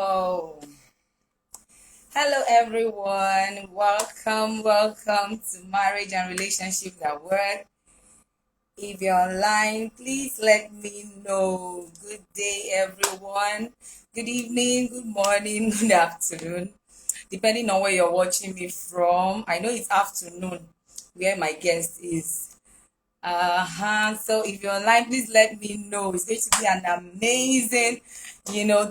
Oh, hello everyone. Welcome to Marriage and Relationships at Work. If you're online, please let me know. Good day, everyone. Good evening, good morning, good afternoon, depending on where you're watching me from. I know it's afternoon where my guest is. So if you're online, please let me know. It's going to be an amazing,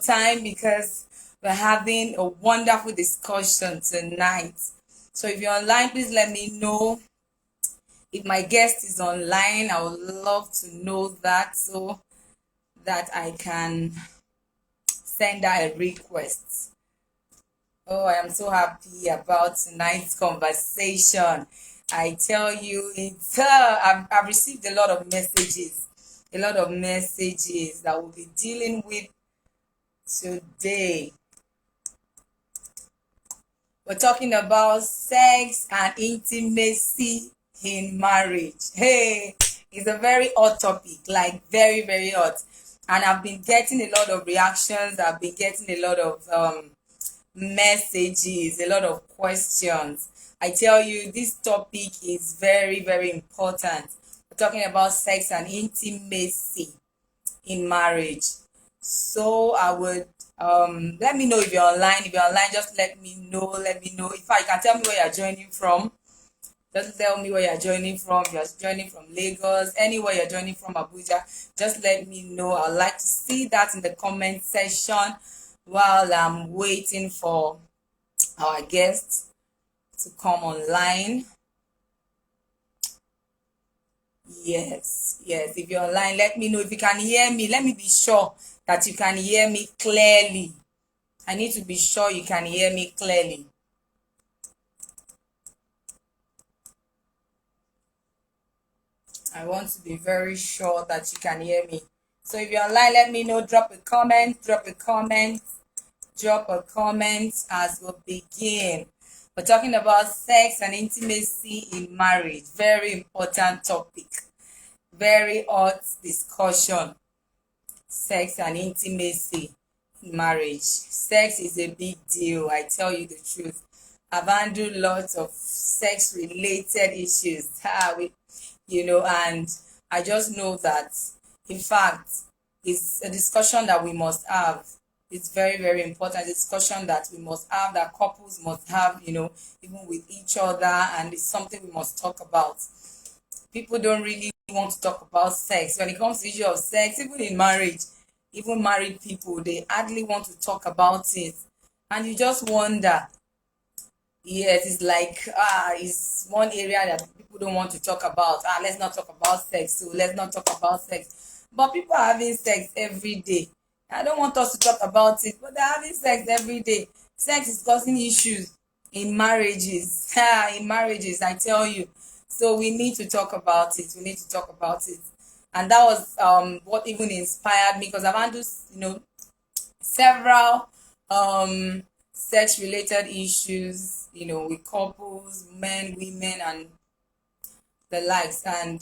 time because we're having a wonderful discussion tonight. So if you're online, please let me know. If my guest is online, I would love to know that so that I can send her a request. Oh, I am so happy about tonight's conversation. I tell you, I've received a lot of messages that we'll be dealing with today. We're talking about sex and intimacy in marriage. Hey, it's a very hot topic, like very, very hot. And I've been getting a lot of reactions. I've been getting a lot of messages, a lot of questions. I tell you, this topic is very, very important. We're talking about sex and intimacy in marriage. So I would let me know if you're online. If you're online, just let me know. Let me know. In fact, you can tell me where you're joining from. Just tell me where you're joining from. You're joining from Lagos, anywhere you're joining from, Abuja. Just let me know. I'd like to see that in the comment section while I'm waiting for our guests to come online. Yes. If you're online, let me know. If you can hear me, let me be sure that you can hear me clearly. I need to be sure you can hear me clearly. I want to be very sure that you can hear me. So if you're online, let me know. Drop a comment as we begin. We're talking about sex and intimacy in marriage. Very important topic. Very hot discussion. Sex and intimacy in marriage. Sex is a big deal. I tell you the truth. I've handled lots of sex related issues. And I just know that, in fact, it's a discussion that we must have. It's very, very important discussion that we must have, that couples must have, even with each other, and it's something we must talk about. People don't really want to talk about sex. When it comes to the issue of sex, even in marriage, even married people, they hardly want to talk about it. And you just wonder, yes, it's like, it's one area that people don't want to talk about. Let's not talk about sex. So let's not talk about sex. But people are having sex every day. I don't want us to talk about it, but they're having sex every day. Sex is causing issues in marriages. In marriages, I tell you. So we need to talk about it. We need to talk about it. And that was what even inspired me, because I've handled, several sex related issues, with couples, men, women, and the likes. And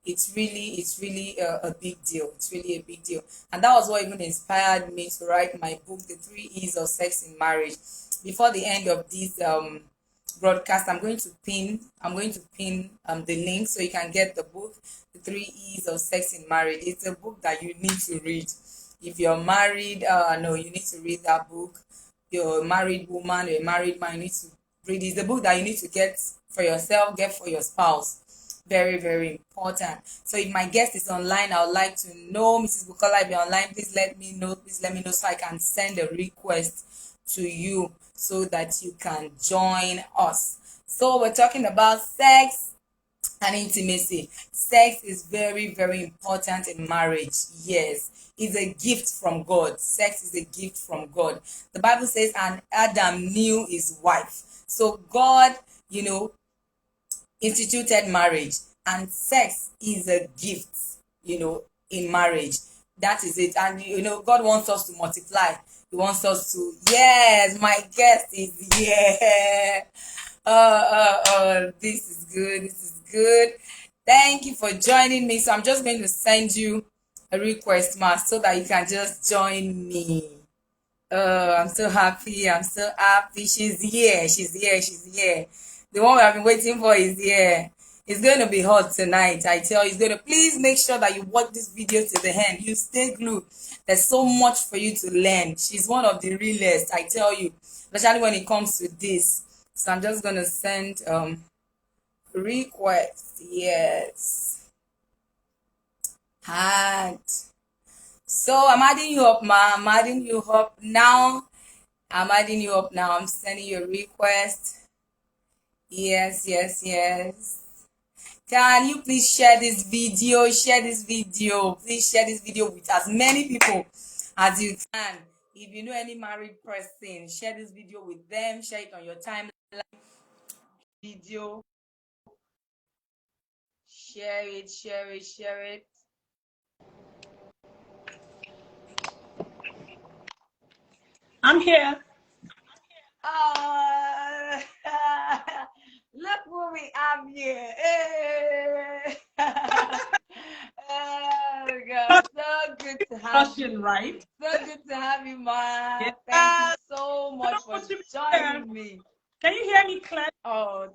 it's really a big deal. It's really a big deal. And that was what even inspired me to write my book, The 3 E's of Sex in Marriage. Before the end of this broadcast, I'm going to pin the link so you can get the book, The 3 E's of Sex in Marriage. It's a book that you need to read. If you're married, no, you need to read that book. You're a married woman, you're a married man, you need to read. It's the book that you need to get for yourself, get for your spouse. Very, very important. So if my guest is online, I would like to know, Mrs. Bukola, if you're online, please let me know. Please let me know so I can send a request to you so that you can join us. So we're talking about sex and intimacy. Sex is very, very important in marriage. Yes, it's a gift from God. Sex is a gift from God. The Bible says, and Adam knew his wife. So God, instituted marriage, and sex is a gift, in marriage. That is it. And God wants us to multiply. He wants us to, yes, my guest is here. This is good. This is good. Thank you for joining me. So I'm just going to send you a request, ma, so that you can just join me. Oh, I'm so happy. I'm so happy. She's here. She's here. She's here. The one we have been waiting for is here. It's going to be hot tonight. I tell you, it's going to. Please make sure that you watch this video to the end. You stay glued. There's so much for you to learn. She's one of the realest, I tell you, especially when it comes to this. So I'm just going to send request. Yes. Add. So I'm adding you up, ma. I'm adding you up now. I'm adding you up now. I'm sending you a request. Yes, yes, yes. Can you please share this video? Share this video. Please share this video with as many people as you can. If you know any married person, share this video with them. Share it on your timeline video. Share it, share it, share it. I'm here. Oh, look who we have here. Hey. Oh God, so good to have you. Right? So good to have you, Ma. Yeah. Thank you so I much don't for want to be here. joining me. Can you hear me clearly? Oh,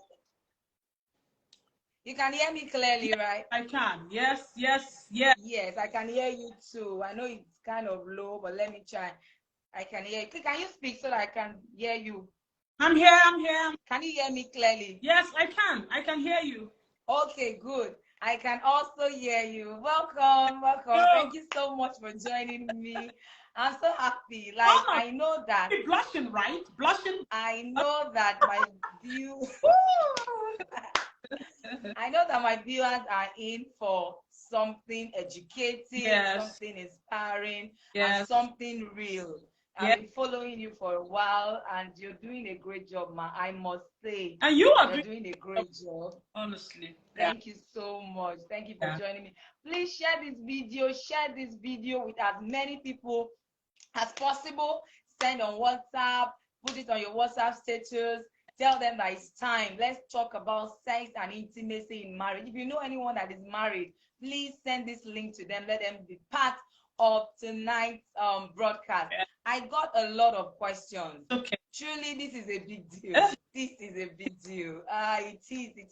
you can hear me clearly, right? I can. Yes, yes, yes. Yes, I can hear you too. I know it's kind of low, but let me try. I can hear you. Can you speak so that I can hear you? I'm here. I'm here. Can you hear me clearly? Yes, I can. I can hear you. Okay, good. I can also hear you. Welcome, welcome. Yo, Thank you so much for joining me. I'm so happy. Like, oh, I know that. you're blushing, right? Blushing. I know that my view. Woo! I know that my viewers are in for something educative, Yes, something inspiring, and yes, something real. I've yes. been following you for a while, and you're doing a great job, ma. I must say, And you are you're doing, doing a great job. honestly. Yeah, Thank you so much. Thank you for yeah. joining me. Please share this video. Share this video with as many people as possible. Send on WhatsApp. Put it on your WhatsApp status. Tell them that it's time. Let's talk about sex and intimacy in marriage. If you know anyone that is married, please send this link to them. Let them be part of tonight's broadcast. Yeah. I got a lot of questions. Okay. Truly, this is a big deal. This is a big deal. It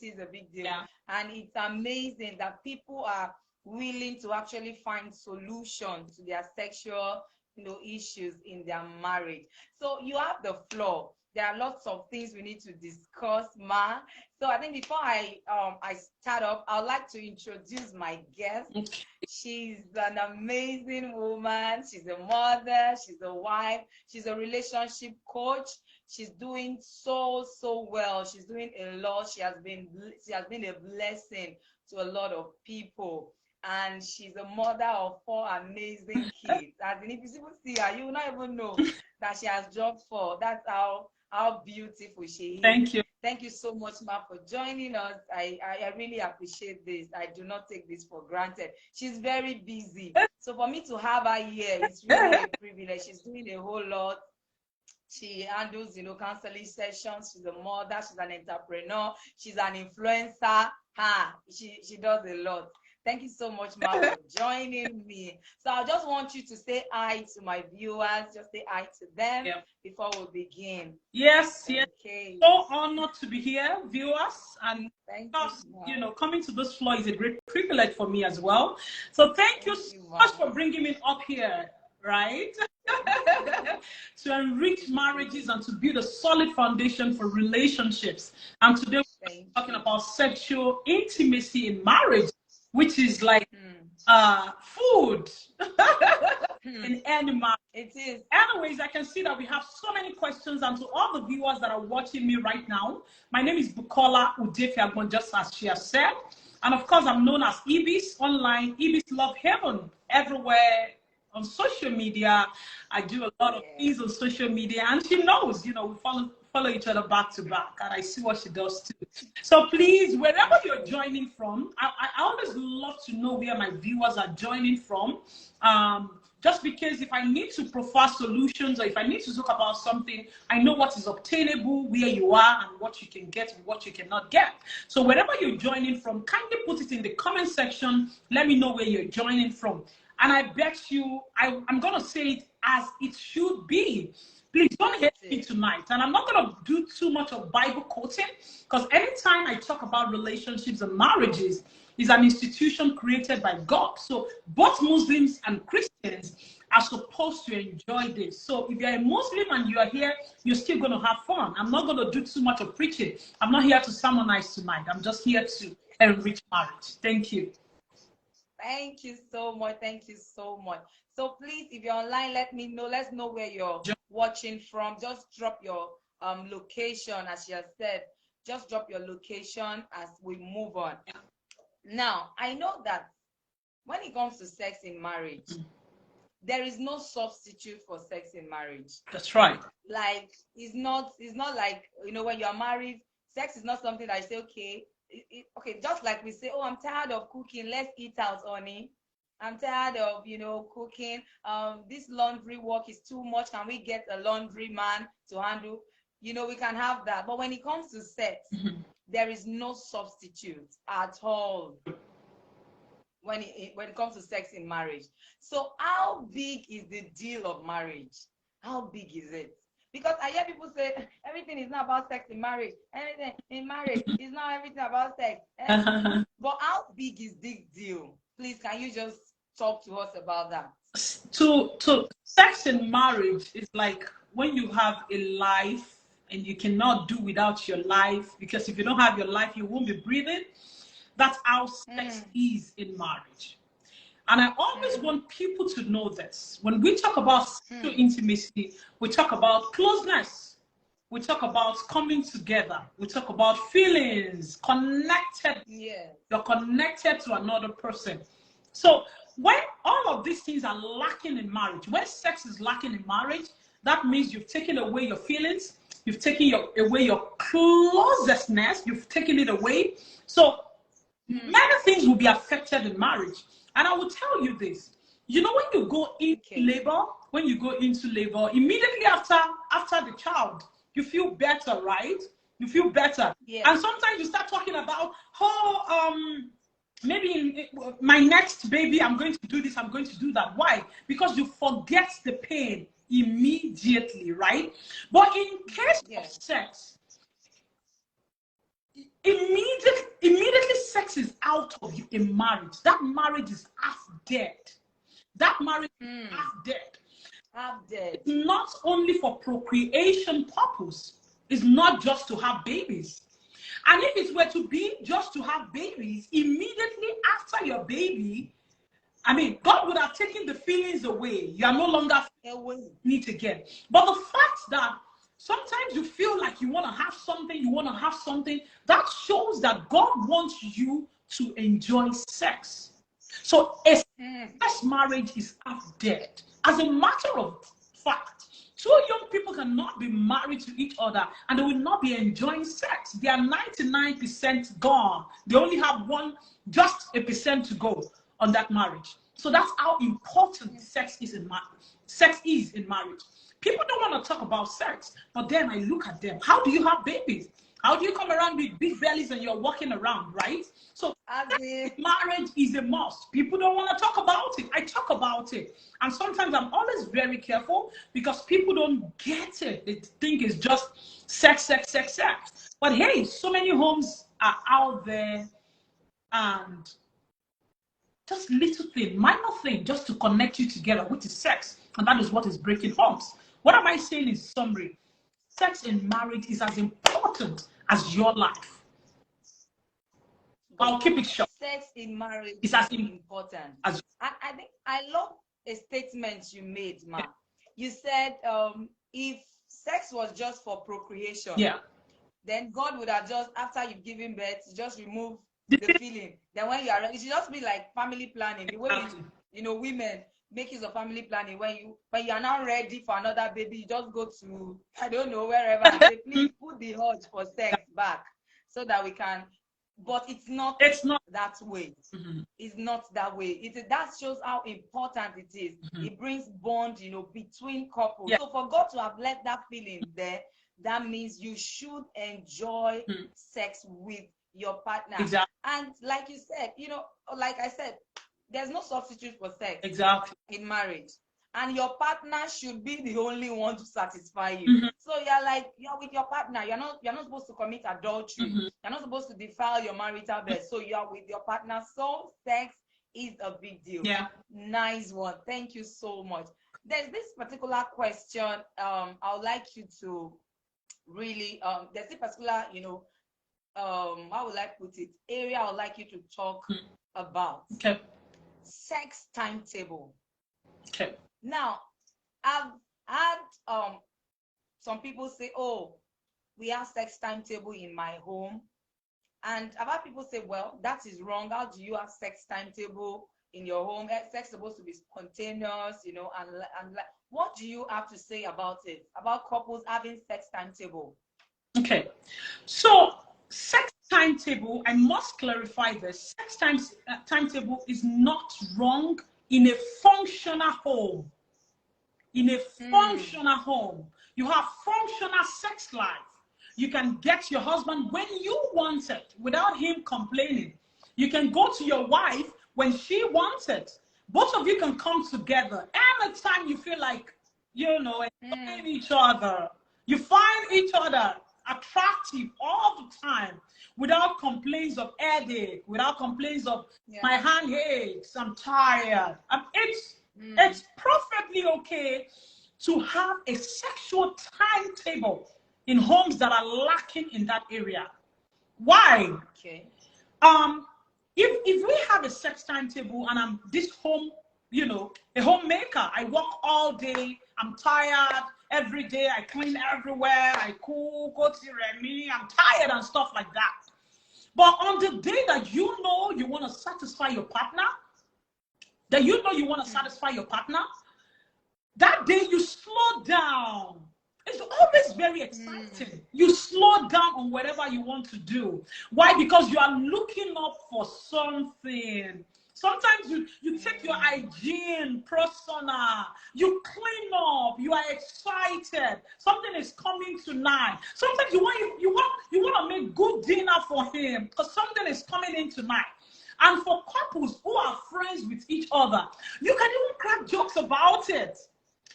is a big deal. Yeah. And it's amazing that people are willing to actually find solutions to their sexual issues in their marriage. So you have the floor. There are lots of things we need to discuss, ma. So I think before I start up, I'd like to introduce my guest. Okay. She's an amazing woman. She's a mother. She's a wife. She's a relationship coach. She's doing so well. She's doing a lot. She has been a blessing to a lot of people. And she's a mother of 4 amazing kids. As in, if you even see her, you will not even know that she has dropped 4. That's how beautiful she is. Thank you. Thank you so much, ma, for joining us. I really appreciate this. I do not take this for granted. She's very busy. So for me to have her here, it's really a privilege. She's doing a whole lot. She handles, counseling sessions. She's a mother. She's an entrepreneur. She's an influencer. She does a lot. Thank you so much, Ma, for joining me. So I just want you to say hi to my viewers. Just say hi to them before we begin. Yes, yes. Okay. So honored to be here, viewers, and Thank coming to this floor is a great privilege for me as well. So thank you so much for bringing me up here, right? To enrich marriages and to build a solid foundation for relationships. And today we're talking about sexual intimacy in marriage, which is like food in any marriage. It is. Anyways, I can see that we have so many questions, and to all the viewers that are watching me right now, my name is Bukola Udefiagbon, just as she has said. And of course, I'm known as Ibis online, Ibis Love Heaven, everywhere on social media. I do a lot of things on social media, and she knows, we follow each other back to back, and I see what she does too. So please, wherever you're joining from, I always love to know where my viewers are joining from. Just because if I need to profile solutions, or if I need to talk about something, I know what is obtainable, where you are, and what you can get and what you cannot get. So wherever you're joining from, kindly put it in the comment section. Let me know where you're joining from. And I bet you, I'm going to say it as it should be. don't hate me tonight, and I'm not going to do too much of Bible quoting, because anytime I talk about relationships and marriages, is an institution created by God. So both Muslims and Christians are supposed to enjoy this. So if you're a Muslim and you are here, you're still going to have fun. I'm not going to do too much of preaching. I'm not here to sermonize tonight. I'm just here to enrich marriage. Thank you. Thank you so much. Thank you so much. So please, if you're online, let me know. Let's know where you're watching from. Just drop your location, as you have said. Just drop your location as we move on. Now, I know that when it comes to sex in marriage, there is no substitute for sex in marriage. That's right. Like it's not like, you know, when you're married, sex is not something that I say, okay, okay, just like we say, oh, I'm tired of cooking, let's eat out, honey. I'm tired of, you know, cooking. This laundry work is too much. Can we get a laundry man to handle? You know, we can have that. But when it comes to sex, there is no substitute at all when it comes to sex in marriage. So how big is the deal of marriage? How big is it? Because I hear people say everything is not about sex in marriage. Everything in marriage is not everything about sex. But how big is this deal? Please, can you just talk to us about that? To sex in marriage is like when you have a life and you cannot do without your life, because if you don't have your life, you won't be breathing. That's how sex is in marriage. And I always want people to know this. When we talk about sexual intimacy, we talk about closeness. We talk about coming together. We talk about feelings, connected. Yeah. You're connected to another person. So when all of these things are lacking in marriage, when sex is lacking in marriage, that means you've taken away your feelings, you've taken away your closeness, you've taken it away. So many things will be affected in marriage. And I will tell you this. You know, when you go into labor, immediately after the child, you feel better, right? You feel better. Yeah. And sometimes you start talking about, maybe my next baby, I'm going to do this, I'm going to do that. Why? Because you forget the pain immediately, right? But in case of sex, immediately sex is out of you in marriage. That marriage is half dead. That marriage is half dead. Half dead. It's not only for procreation purpose. It's not just to have babies. And if it were to be just to have babies, immediately after your baby, I mean, God would have taken the feelings away. You are no longer need again. But the fact that sometimes you feel like you want to have something, that shows that God wants you to enjoy sex. So a sex marriage is half dead. As a matter of fact, two young people cannot be married to each other and they will not be enjoying sex. They are 99% gone. They only have just a percent to go on that marriage. So that's how important sex is in marriage. People don't want to talk about sex, but then I look at them. How do you have babies? How do you come around with big bellies and you're walking around, right? So marriage is a must. People don't want to talk about it. I talk about it. And sometimes I'm always very careful because people don't get it. They think it's just sex. But hey, so many homes are out there and just little thing, minor thing, just to connect you together, which is sex. And that is what is breaking homes. What am I saying in summary? Sex in marriage is as important as your life. I'll keep it short. Sex in marriage is as important. I think I love a statement you made, Ma. You said if sex was just for procreation, then God would have just, after you've given birth, just remove the feeling. Then when you are ready, it should just be like family planning. The way you know, women make use of family planning. When you are now ready for another baby, you just go to, I don't know, wherever and say, please put the urge for sex back so that we can. But it's not that way. It's not that way. That shows how important it is. It brings bond, you know, between couples. So for God to have let that feeling there, that means you should enjoy sex with your partner. And like you said, you know, like I said, there's no substitute for sex in marriage. and your partner should be the only one to satisfy you. So you're with your partner. You're not supposed to commit adultery. You're not supposed to defile your marital bed. So you're with your partner. So sex is a big deal. Yeah. Nice one. Thank you so much. There's this particular question. I would like you to really there's a particular, how would I put it, area I would like you to talk about. Okay. Sex timetable. Okay. Now, I've had some people say, oh, we have sex timetable in my home. And I've had people say, well, that is wrong. How do you have sex timetable in your home? Sex is supposed to be spontaneous, and what do you have to say about it? About couples having sex timetable? Okay. So sex timetable, I must clarify this. Sex timetable is not wrong in a functional home. In a functional home, you have functional sex life. You can get your husband when you want it without him complaining. You can go to your wife when she wants it. Both of you can come together anytime you feel like, enjoying each other. You find each other attractive all the time without complaints of headache, without complaints of my hand aches, I'm tired. It's perfectly okay to have a sexual timetable in homes that are lacking in that area. Why? Okay. If we have a sex timetable and I'm this home, a homemaker, I work all day, I'm tired every day, I clean everywhere, I cook, go to Remy, I'm tired and stuff like that. But on the day that you want to satisfy your partner, that you want to satisfy your partner, that day you slow down. It's always very exciting. You slow down on whatever you want to do. Why? Because you are looking up for something. Sometimes you take your hygiene personal. You clean up. You are excited. Something is coming tonight. Sometimes you want to make good dinner for him because something is coming in tonight. And for couples who are friends with each other, you can even crack jokes about it.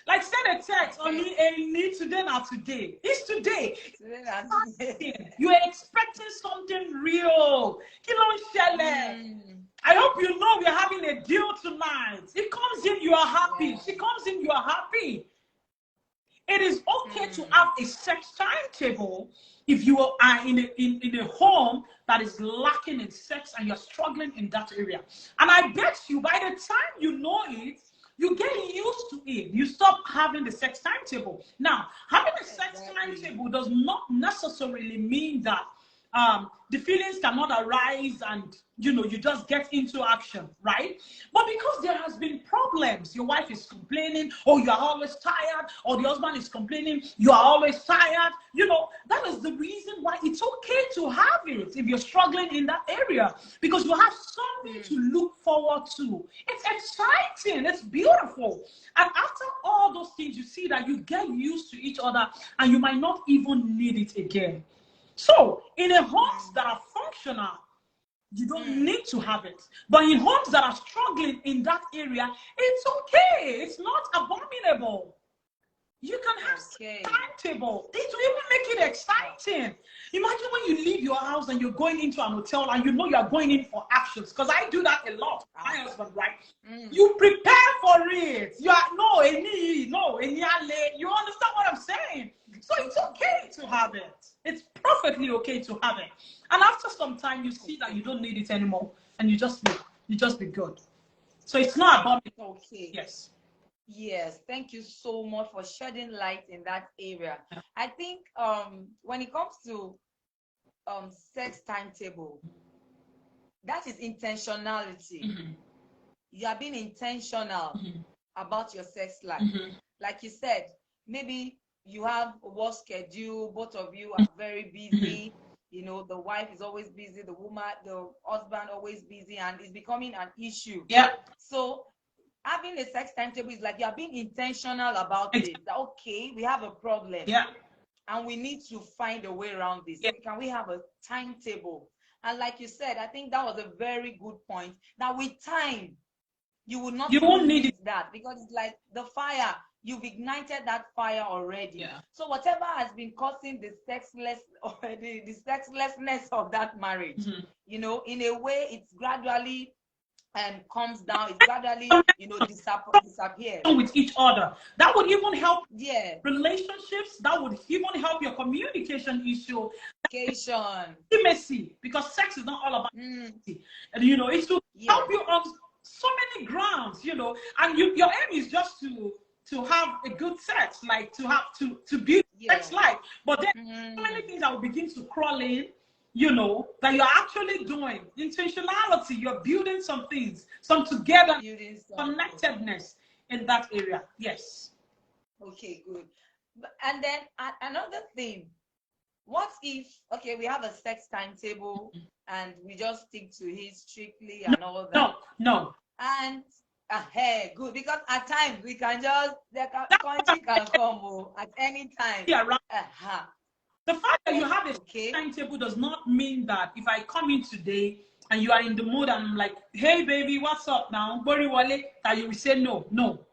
Like send a text on need today, not today. It's today. You are expecting something real. I hope you know we're having a deal tonight. It comes in, you are happy. She comes in, you are happy. It is okay to have a sex timetable if you are in a home that is lacking in sex and you're struggling in that area. And I bet you by the time you know it, you get used to it. You stop having the sex timetable. Now, having a sex timetable does not necessarily mean that the feelings cannot arise and you just get into action, right? But because there has been problems, your wife is complaining, oh, you are always tired, or the husband is complaining, you are always tired, that is the reason why it's okay to have it if you're struggling in that area, because you have something to look forward to. It's exciting, it's beautiful. And after all those things, you see that you get used to each other and you might not even need it again. So, in a homes that are functional, you don't need to have it. But in homes that are struggling in that area, it's okay. It's not abominable. You can have a timetable. It will even make it exciting. Imagine when you leave your house and you're going into an hotel and you are going in for actions. Because I do that a lot. My husband, right? You prepare for it. You are you understand what I'm saying? So it's okay to have it. It's perfectly okay to have it. And after some time, you see that you don't need it anymore, and you just be good. So it's not about it. Okay. Yes. Yes, thank you so much for shedding light in that area. I think when it comes to sex timetable, that is intentionality. You are being intentional about your sex life. Like you said, maybe you have a work schedule, both of you are very busy. The wife is always busy, the husband always busy, and it's becoming an issue. Yeah. So having a sex timetable is like you're being intentional about it. That, okay, we have a problem. Yeah. And we need to find a way around this. Yeah. Can we have a timetable? And like you said, I think that was a very good point. That with time, you will not You won't even need need that, because it's like the fire, you've ignited that fire already. Yeah. So whatever has been causing the sexless or the sexlessness of that marriage, you know, in a way, it's gradually comes down, it's gradually, you know, disappears. with each other. That would even help Yeah. relationships. That would even help your communication issue, Communication. intimacy, because sex is not all about intimacy. And you know, it will Yeah. help you on so many grounds, you know, and your aim is just to have a good sex, like to build sex life. But then so many things that will begin to crawl in, you know, that you're actually doing. Intentionality, you're building some things, some together, connectedness in that area. Yes. Okay, good. And then another thing, what if, okay, we have a sex timetable and we just stick to it strictly and all that? No. And hey, good, because at times we can just, the country can come at any time. Yeah, right. The fact that you have a timetable does not mean that if I come in today and you are in the mood and I'm like, hey baby, what's up now? That you will say no. No.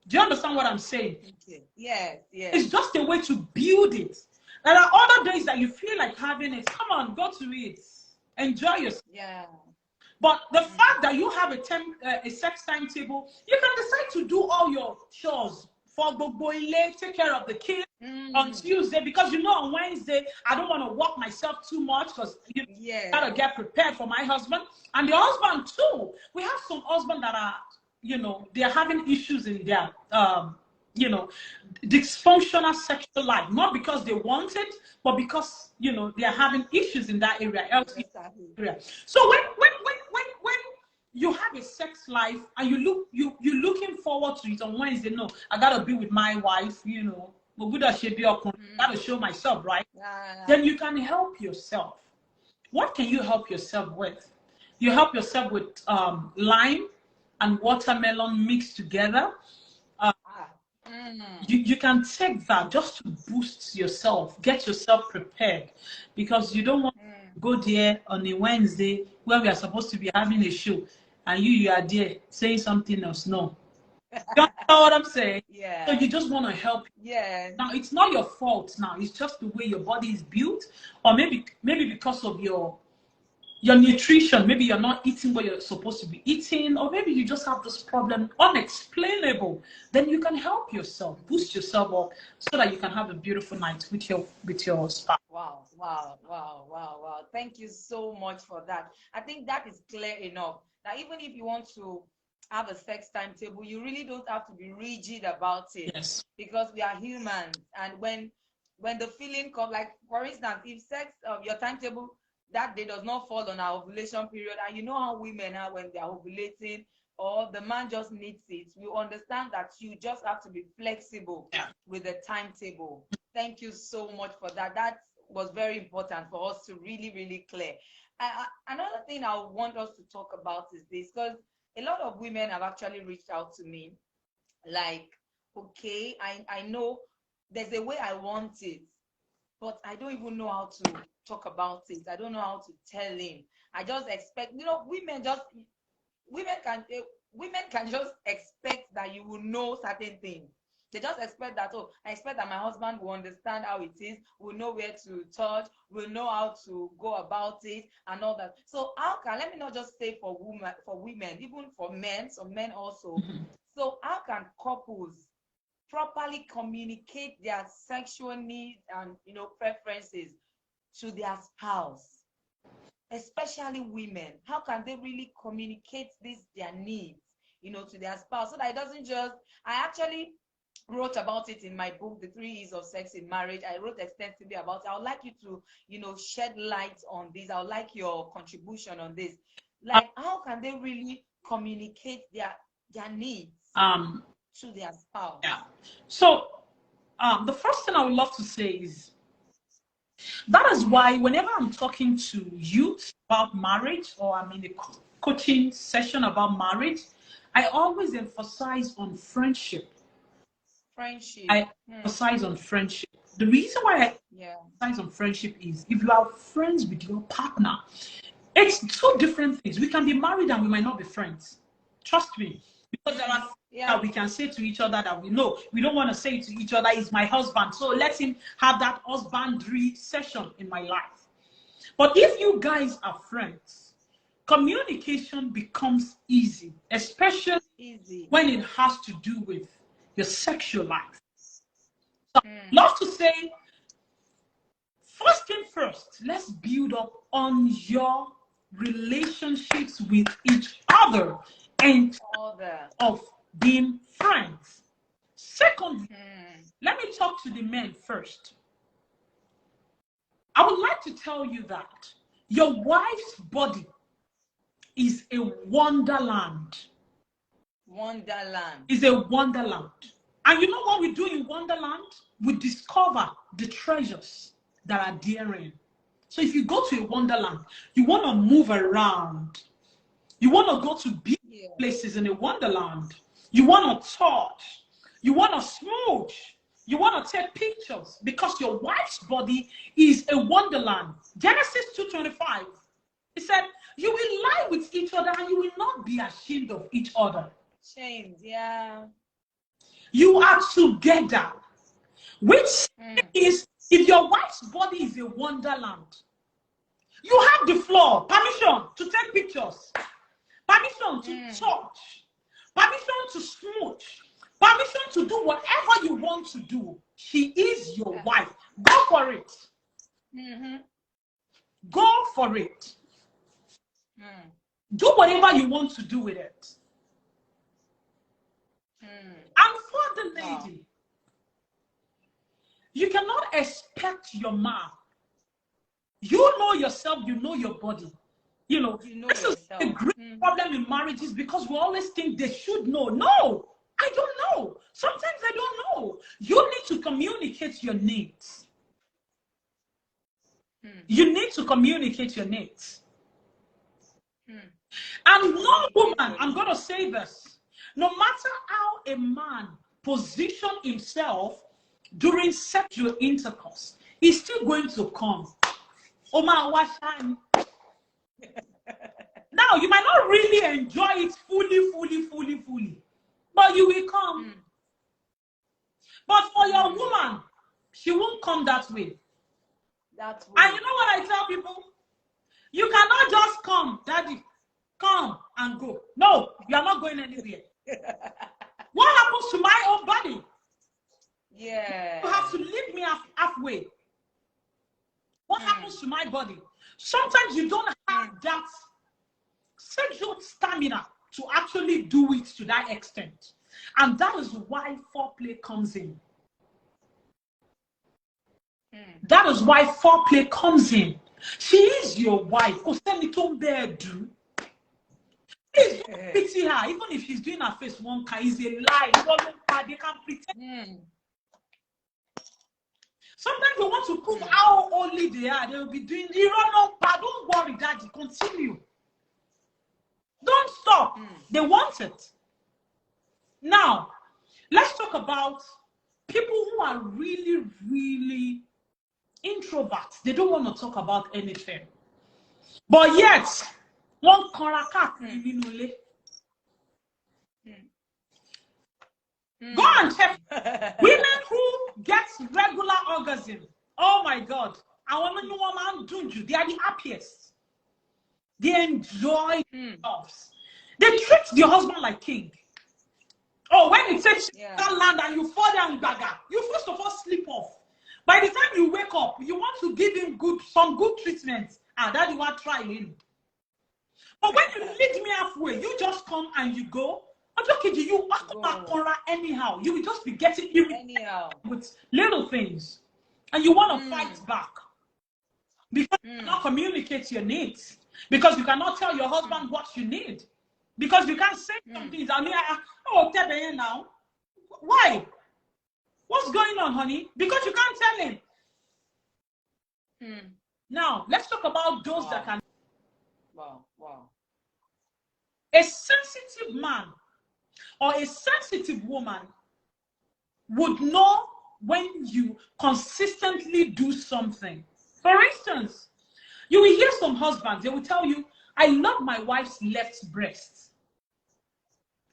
Do you understand what I'm saying? Okay. Yes, yes. It's just a way to build it. There are other days that you feel like having it. Come on, go to it. Enjoy yourself. Yeah. But the fact that you have a sex timetable, you can decide to do all your chores for Boile, take care of the kids on Tuesday, because you know on Wednesday I don't want to work myself too much, because you gotta get prepared for my husband and the husband too. We have some husbands that are, you know, they're having issues in their you know, dysfunctional sexual life, not because they want it, but because, you know, they are having issues in that area. So when you have a sex life and you're looking forward to it on Wednesday, no, I gotta be with my wife, you know, gotta show myself, right? Then you can help yourself. What can you help yourself with? You help yourself with lime and watermelon mixed together. You can take that just to boost yourself, get yourself prepared, because you don't want to go there on a Wednesday where we are supposed to be having a show and you are there saying something else. No. You know what I'm saying? Yeah. So you just want to help. Yeah. Now it's not your fault now. It's just the way your body is built, or maybe because of your nutrition. Maybe you're not eating what you're supposed to be eating, or maybe you just have this problem unexplainable. Then you can help yourself, boost yourself up, so that you can have a beautiful night with your spouse. Wow. Thank you so much for that. I think that is clear enough. Now, even if you want to have a sex timetable, you really don't have to be rigid about it. Yes. Because we are humans, and when the feeling comes, like for instance, if sex your timetable that day does not fall on our ovulation period, and you know how women are when they are ovulating, or the man just needs it, we understand that you just have to be flexible with the timetable. Thank you so much for that. That was very important for us to really clear. Another thing I want us to talk about is this, because a lot of women have actually reached out to me like, okay, I know there's a way I want it, but I don't even know how to talk about it. I don't know how to tell him. I just expect, you know, women can just expect that you will know certain things. They just expect that, oh, I expect that my husband will understand how it is, will know where to touch, will know how to go about it and all that. So let me not just say for women, even for men, some men also. So how can couples properly communicate their sexual needs and, you know, preferences to their spouse, especially women? How can they really communicate their needs, you know, to their spouse, so that it doesn't just, I actually wrote about it in my book, The 3 E's of Sex in Marriage. I wrote extensively about it. I would like you to, you know, shed light on this. I would like your contribution on this. Like, how can they really communicate their needs to their spouse? Yeah. So the first thing I would love to say is, that is why whenever I'm talking to youth about marriage, or I'm in a coaching session about marriage, I always emphasize on friendship. I emphasize on friendship. The reason why I emphasize on friendship is, if you are friends with your partner, it's two different things. We can be married and we might not be friends. Trust me. Because there are things that we can say to each other that we know. We don't want to say to each other, he's my husband. So let him have that husbandry session in my life. But if you guys are friends, communication becomes easy, especially when it has to do with your sexual life. So I love to say, first thing first, let's build up on your relationships with each other and of being friends. Secondly, let me talk to the men first. I would like to tell you that your wife's body is a wonderland. Is a wonderland. And you know what we do in wonderland? We discover the treasures that are therein. So if you go to a wonderland, you want to move around. You want to go to big places in a wonderland. You want to touch. You want to smooch. You want to take pictures because your wife's body is a wonderland. Genesis 2:25. It said, you will lie with each other and you will not be ashamed of each other. Shamed, yeah. You are together. Which is, if your wife's body is a wonderland, you have the floor, permission to take pictures, permission to touch, permission to smooch, permission to do whatever you want to do. She is your wife. Go for it. Go for it. Do whatever you want to do with it. And for the lady, you cannot expect your man. You know yourself, you know your body. You know this yourself. Is a great problem in marriages because we always think they should know. No, I don't know. Sometimes I don't know. You need to communicate your needs. You need to communicate your needs. And no woman, I'm going to say this, no matter how a man positions himself during sexual intercourse, he's still going to come. Now, you might not really enjoy it fully, but you will come. But for your woman, she won't come that way. And you know what I tell people? You cannot just come, daddy, come and go. No, you are not going anywhere. What happens to my own body? Yeah. You have to leave me halfway. What happens to my body? Sometimes you don't have that sexual stamina to actually do it to that extent. And that is why foreplay comes in. That is why foreplay comes in. She is your wife. Please don't pity her. Even if she's doing her face one kind, is a lie. They can pretend. Sometimes we want to prove how only they are. They will be doing the run. Don't worry, daddy. Continue. Don't stop. They want it. Now, let's talk about people who are really, really introverts. They don't want to talk about anything. But yet, one go and check women who get regular orgasm. Oh my God. They are the happiest. They enjoy themselves. They treat their husband like king. Oh, when it takes that land and you fall down, gaga, you first of all sleep off. By the time you wake up, you want to give him some good treatment. And that you are trying. But when you leave me halfway, you just come and you go. I'm talking to you anyhow. You will just be getting irritated with little things. And you want to fight back. Because you cannot communicate your needs. Because you cannot tell your husband what you need. Because you can't say some things. I mean, tell me now. Why? What's going on, honey? Because you can't tell him. Now, let's talk about those that can. A sensitive man or a sensitive woman would know when you consistently do something. For instance, you will hear some husbands, they will tell you, I love my wife's left breast.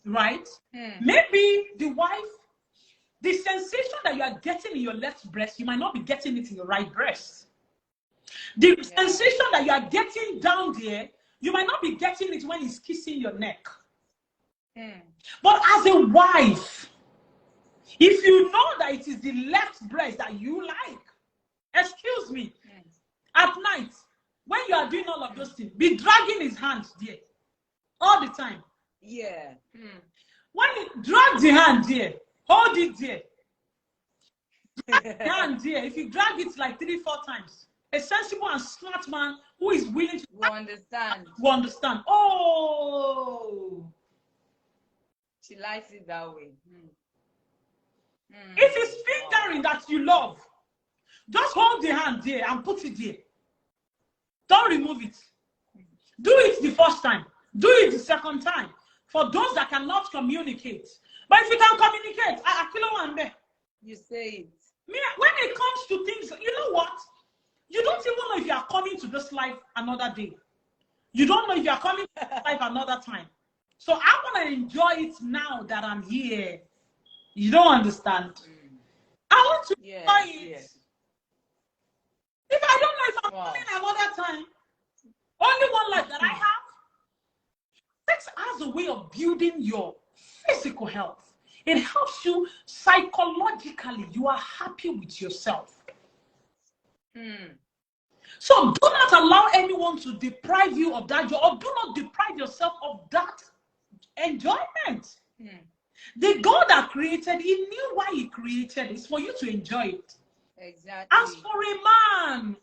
right? Hmm. Maybe the wife, the sensation that you are getting in your left breast, you might not be getting it in your right breast. The Yeah. sensation that you are getting down there, you might not be getting it when he's kissing your neck. Hmm. But as a wife, if you know that it is the left breast that you like, excuse me, at night, when you are doing all of those things, be dragging his hand there all the time. Yeah. When you drag the hand there, hold it there. The hand there. If you drag it like 3-4 times, a sensible and smart man who is willing to We understand. will understand. Oh, She likes it that way. if it's fingering that you love, just hold the hand there and put it there. Don't remove it. Do it the first time. Do it the second time. For those that cannot communicate. But if you can communicate, You say it. when it comes to things, you know what? You don't even know if you are coming to this life another day. You don't know if you are coming to this life another time. So I want to enjoy it now that I'm here. You don't understand. I want to enjoy it. Yes. If I don't know if I'm coming another time, only one life that I have. Sex has a way of building your physical health. It helps you psychologically. You are happy with yourself. So do not allow anyone to deprive you of that joy, or do not deprive yourself of that enjoyment. The God that created, he knew why he created it. It's for you to enjoy it. Exactly. As for a man,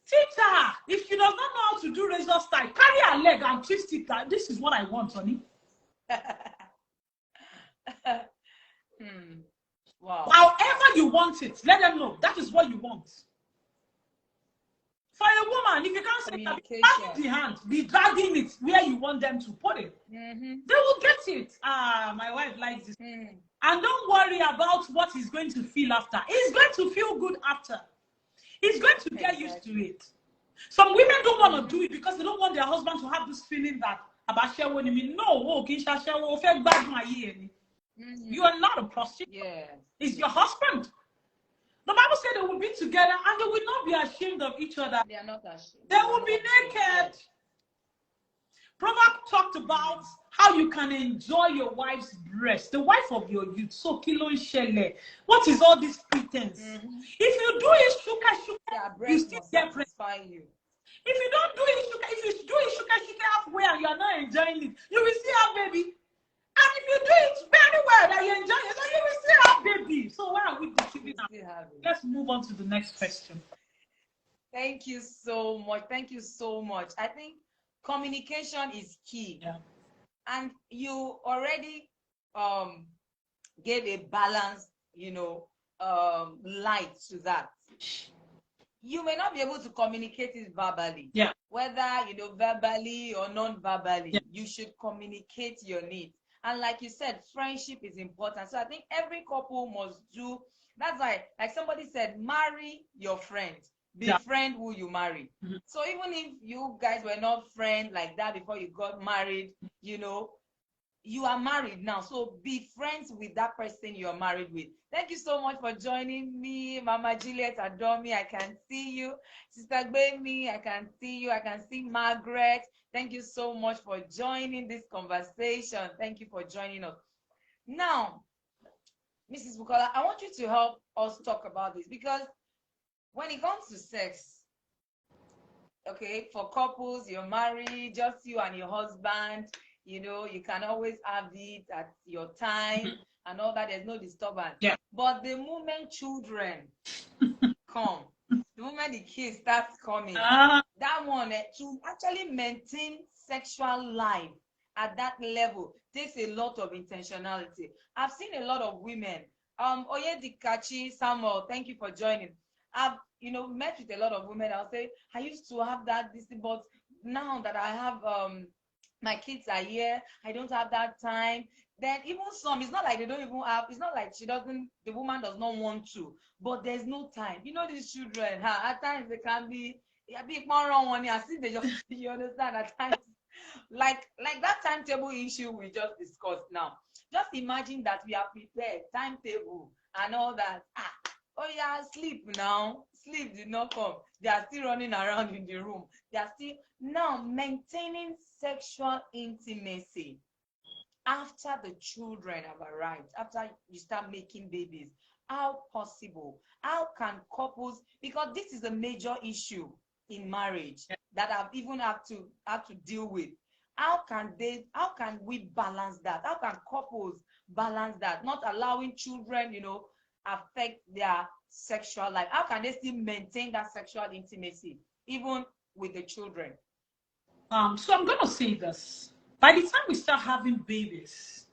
teacher, if she does not know how to do razor style, carry her leg and twist it. This is what I want, honey. Wow. However you want it, let them know that is what you want. For a woman, if you can't say that, be dragging the hand, be dragging it where you want them to put it. They will get it. My wife likes this. And don't worry about what he's going to feel after. He's going to feel good after. He's going to get used to it. Some women don't want to do it because they don't want their husband to have this feeling that you are not a prostitute. It's your husband. The Bible said they will be together and they will not be ashamed of each other. They are not ashamed. They will be naked. Proverbs talked about how you can enjoy your wife's breast, the wife of your youth. So kilo shele. What is all this pretense? If you do it shuka, you still get pregnant. If you don't do it, if you do it shuka halfway and you are not enjoying it, you will still have baby. And if you do it very well that you enjoy it, then you will still have baby. So why are we deceiving now? Let's move on to the next question. Thank you so much. Thank you so much. I think communication is key. And you already gave a balanced, light to that. You may not be able to communicate it verbally. Whether, verbally or non-verbally, you should communicate your needs. And like you said, friendship is important. So I think every couple must do, that's why, like somebody said, marry your friend. Befriend who you marry. So even if you guys were not friends like that before you got married, you are married now. So be friends with that person you are married with. Thank you so much for joining me. Mama Juliet Adomi, I can see you. Sister Gbemi, I can see you. I can see Margaret. Thank you so much for joining this conversation. Thank you for joining us. Now, Mrs. Bukola, I want you to help us talk about this, because when it comes to sex, okay, for couples, you're married, just you and your husband, you can always have it at your time and all that. There's no disturbance. But the moment children come, the moment the kids start coming, that one, to actually maintain sexual life at that level takes a lot of intentionality. I've seen a lot of women. Oyedikachi Samuel, thank you for joining. I've met with a lot of women. I'll say, I used to have that, but now that I have my kids are here, I don't have that time. Then even some, it's not like they don't even have, it's not like the woman does not want to, but there's no time. These children, at times they can be a bit more wrong on, I see they just, you understand, at times like that timetable issue we just discussed now. Just imagine that we are prepared, timetable and all that. Oh yeah, sleep now. Sleep did not come. They are still running around in the room. They are still now maintaining sexual intimacy after the children have arrived, after you start making babies. How possible? How can couples, because this is a major issue in marriage that I've even have to deal with. How can we balance that? How can couples balance that? Not allowing children, affect their sexual life. How can they still maintain that sexual intimacy even with the children? So I'm gonna say this. By the time we start having babies,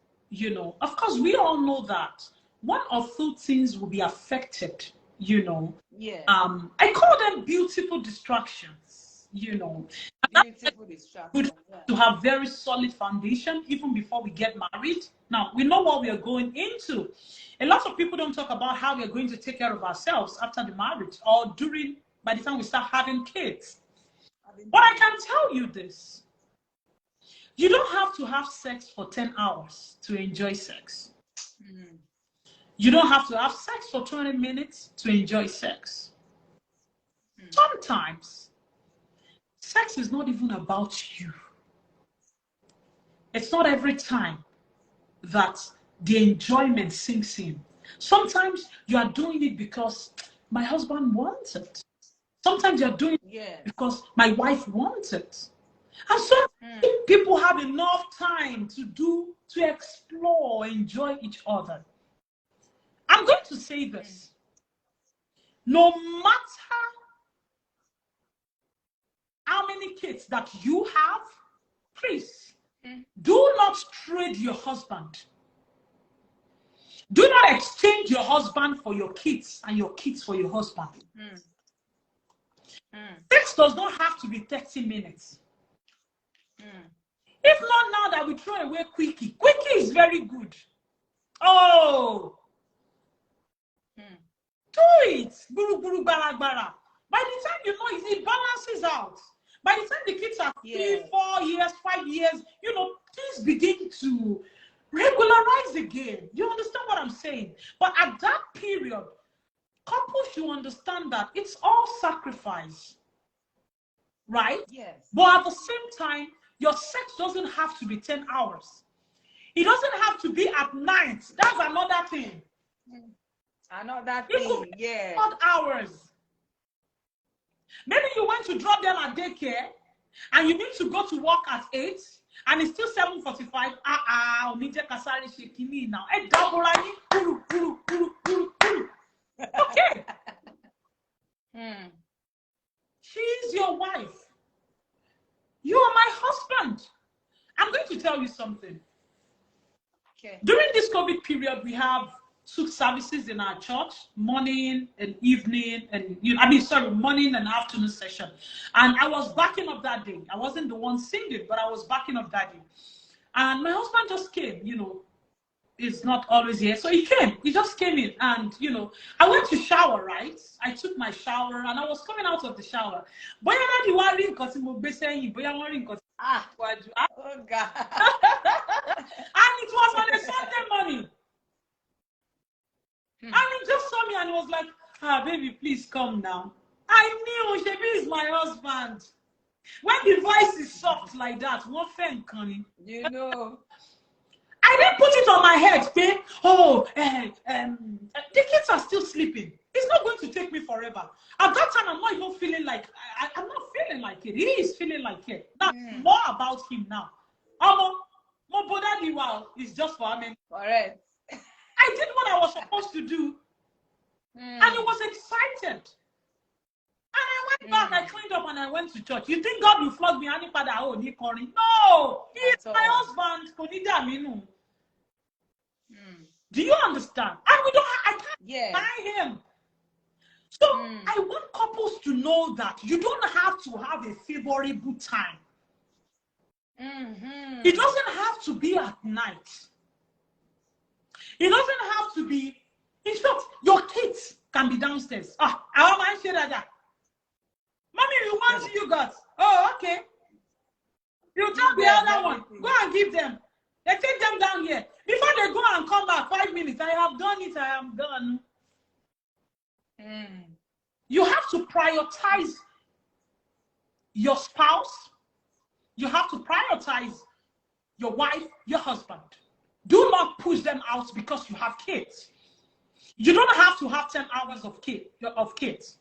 of course, we all know that one or two things will be affected. Yes. I call them beautiful distractions. Beautiful Good distraction. Yeah. to have very solid foundation even before we get married. Now we know what we are going into. A lot of people don't talk about how we are going to take care of ourselves after the marriage or during by the time we start having kids. But I can tell you this. You don't have to have sex for 10 hours to enjoy sex. Mm. You don't have to have sex for 20 minutes to enjoy sex. Sometimes, sex is not even about you. It's not every time that the enjoyment sinks in. Sometimes you are doing it because my husband wants it. Sometimes you're doing Yes. it because my wife wants it. And so people have enough time to explore, enjoy each other. I'm going to say this. No matter how many kids that you have, please do not trade your husband. Do not exchange your husband for your kids and your kids for your husband. Sex does not have to be 30 minutes. If not now that we throw away quickie. Quickie is very good. Oh, do it. Buru, buru, bara, bara. By the time you know it balances out. By the time the kids are 3, 4 years, 5 years, things begin to regularize again. You understand what I'm saying? But at that period, couples should understand that it's all sacrifice. Right? Yes. But at the same time, your sex doesn't have to be 10 hours. It doesn't have to be at night. That's another thing. Another thing, yeah. Odd hours. Maybe you went to drop them at daycare and you need to go to work at 8 and it's still 7:45. Now. Okay. She's your wife. You are my husband. I'm going to tell you something. Okay. During this COVID period, we have 2 services in our church, morning and evening, and morning and afternoon session. And I was backing up that day. I wasn't the one singing, but I was backing up that day. And my husband just came, is not always here. So he came. He just came in. And, I went to shower, right? I took my shower and I was coming out of the shower. Oh, God. And it was on a Sunday morning. And he just saw me and he was like, baby, please come now. I knew Shebi is my husband. When the voice is soft like that, one thing coming. I didn't put it on my head, okay? The kids are still sleeping. It's not going to take me forever. At that time, I'm not even feeling like, I'm not feeling like it. He is feeling like it. That's more about him now. It's just for him. Correct. I did what I was supposed to do. And he was excited. And I went back, I cleaned up, and I went to church. You think God will flog me? No, he's my husband. Do you understand? And I can't buy him. So I want couples to know that you don't have to have a favorable time. It doesn't have to be at night. It doesn't have to be. In fact, your kids can be downstairs. I want my share that. Mommy, we want you guys. Oh, okay. You Give tell the them other one, everything. go and give them. They take them down here. Before they go and come back 5 minutes, I have done it, I am done. You have to prioritize your spouse. You have to prioritize your wife, your husband. Do not push them out because you have kids. You don't have to have 10 hours of kids.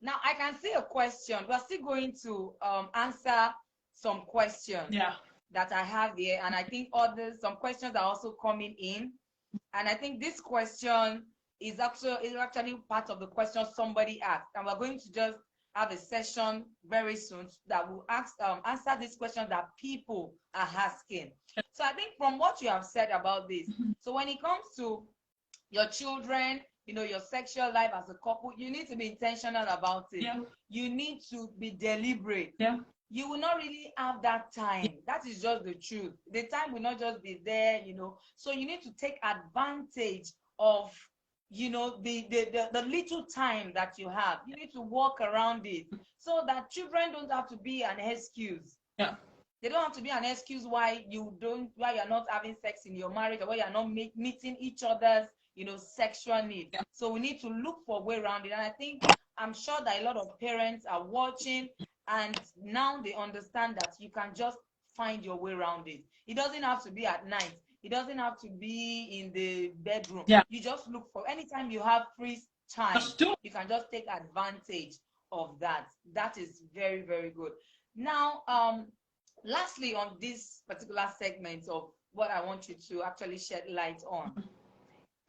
Now, I can see a question. We're still going to answer some questions that I have here. And I think some questions are also coming in. And I think this question is actually part of the question somebody asked. And we're going to just have a session very soon that will answer these questions that people are asking. So I think from what you have said about this, so when it comes to your children, your sexual life as a couple, you need to be intentional about it. You need to be deliberate. You will not really have that time. That is just the truth. The time will not just be there, So you need to take advantage of, the little time that you have. You need to work around it so that children don't have to be an excuse. They don't have to be an excuse why you're not having sex in your marriage, or why you're not meeting each other's, sexual needs. So we need to look for a way around it. And I'm sure that a lot of parents are watching, and now they understand that you can just find your way around it. It doesn't have to be at night. It doesn't have to be in the bedroom. You just look for anytime you have free time, you can just take advantage of that. That is very, very good. Now, lastly, on this particular segment of what I want you to actually shed light on,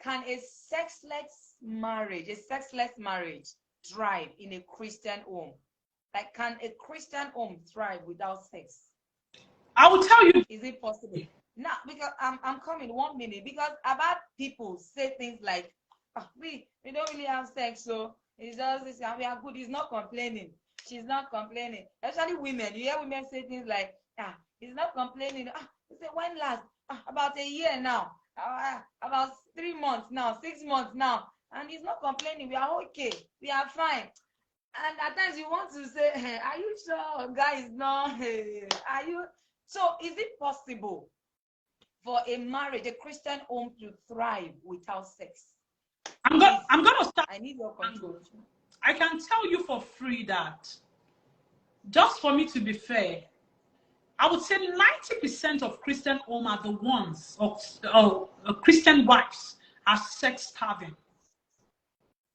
can a sexless marriage thrive in a Christian home? Like, can a Christian home thrive without sex? I will tell you. Is it possible? Now, because I'm coming 1 minute, because I've had people say things like, we don't really have sex, so it's just this, and we are good. He's not complaining. She's not complaining. Especially women. You hear women say things like, he's not complaining. He said, when last? About a year now. About 3 months now, 6 months now. And he's not complaining. We are okay. We are fine. And at times you want to say, hey, are you sure, guys? No. Hey, are you? So is it possible for a marriage, a Christian home, to thrive without sex? I'm going to start. I need your control. I can tell you for free that, just for me to be fair, I would say 90% of Christian homes are the ones, or Christian wives are sex starving.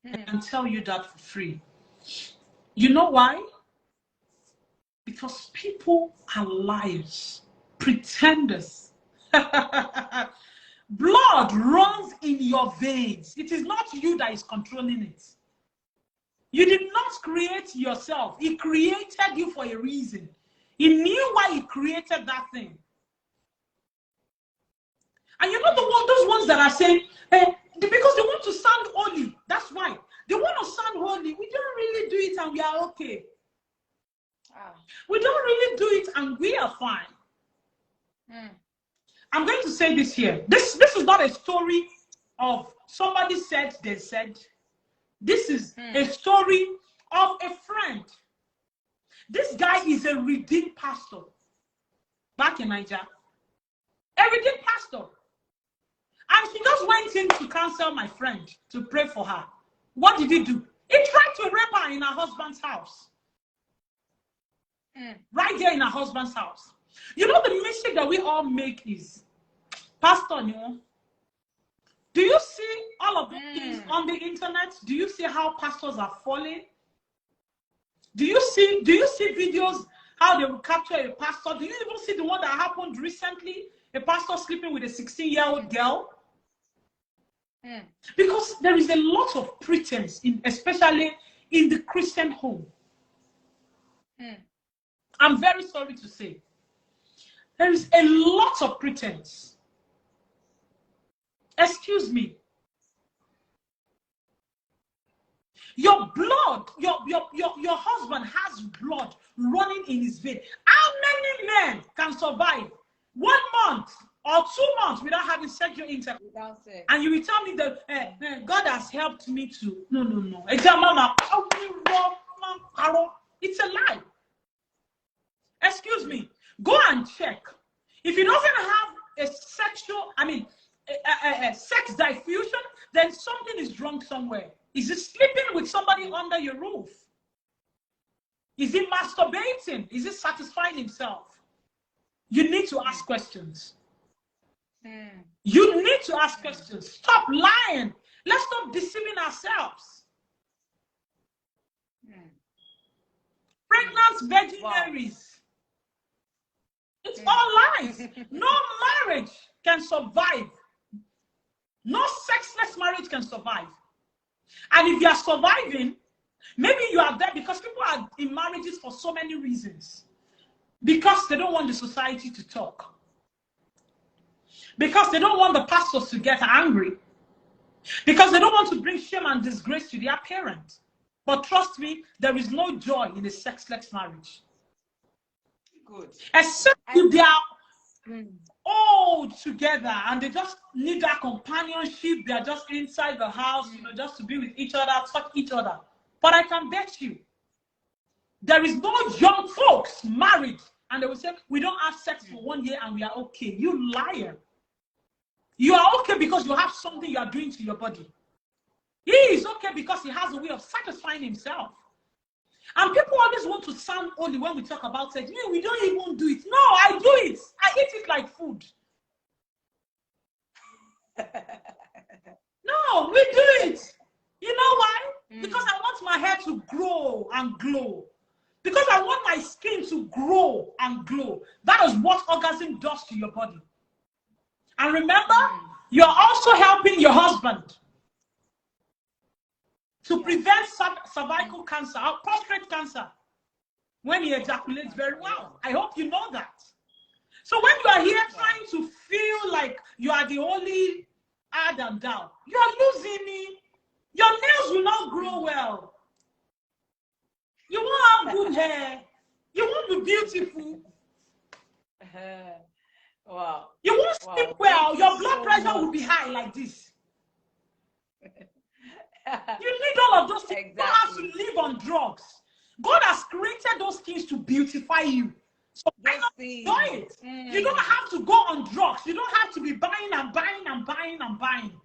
I can tell you that for free. You know why? Because people are liars, pretenders. Blood runs in your veins. It is not you that is controlling it. You did not create yourself. He created you for a reason. He knew why he created that thing. And those ones that are saying, because they want to sound holy. That's why. They want to sound holy. We don't really do it and we are okay. We don't really do it and we are fine. I'm going to say this here. This is not a story of somebody said, they said. This is a story of a friend. This guy is a redeemed pastor back in Nigeria. A redeemed pastor. And he just went in to counsel my friend, to pray for her. What did he do? He tried to rape her in her husband's house. Right there in her husband's house. You know, the mistake that we all make is, Pastor, do you see all of those things on the internet? Do you see how pastors are falling? Do you see videos how they will capture a pastor? Do you even see the one that happened recently? A pastor sleeping with a 16-year-old girl? Because there is a lot of pretense, especially in the Christian home. I'm very sorry to say. There is a lot of pretense. Excuse me. Your blood, your husband has blood running in his vein. How many men can survive 1 month or 2 months without having sexual intercourse? And you will tell me that God has helped me to. No. It's a lie. Excuse me. Go and check. If he doesn't have a sexual, a sex diffusion, then something is wrong somewhere. Is he sleeping with somebody under your roof? Is he masturbating? Is he satisfying himself? You need to ask questions. You need to ask questions. Stop lying. Let's stop deceiving ourselves. Pregnant virginaries. It's all lies. No marriage can survive. No sexless marriage can survive. And if you are surviving, maybe you are there because people are in marriages for so many reasons. Because they don't want the society to talk. Because they don't want the pastors to get angry. Because they don't want to bring shame and disgrace to their parents. But trust me, there is no joy in a sexless marriage. Good. Except if they are all together and they just need that companionship. They are just inside the house, just to be with each other, touch each other. But I can bet you, there is no young folks married and they will say, we don't have sex for 1 year and we are okay. You liar. You are okay because you have something you are doing to your body. He is okay because he has a way of satisfying himself. And people always want to sound holy when we talk about sex. We don't even do it. No, I do it. I eat it like food. No, we do it. You know why? Because I want my hair to grow and glow. Because I want my skin to grow and glow. That is what orgasm does to your body. And remember, you're also helping your husband to prevent cervical cancer or prostate cancer when he ejaculates very well. I hope you know that. So when you are here trying to feel like you are the only add and down, you are losing it. Your nails will not grow well. You won't have good hair. You won't be beautiful. Wow. You won't sleep well. Your blood pressure will be high like this. You need all of those things. You don't have to live on drugs. God has created those things to beautify you. So why not enjoy it? You don't have to go on drugs. You don't have to be buying and buying and buying and buying.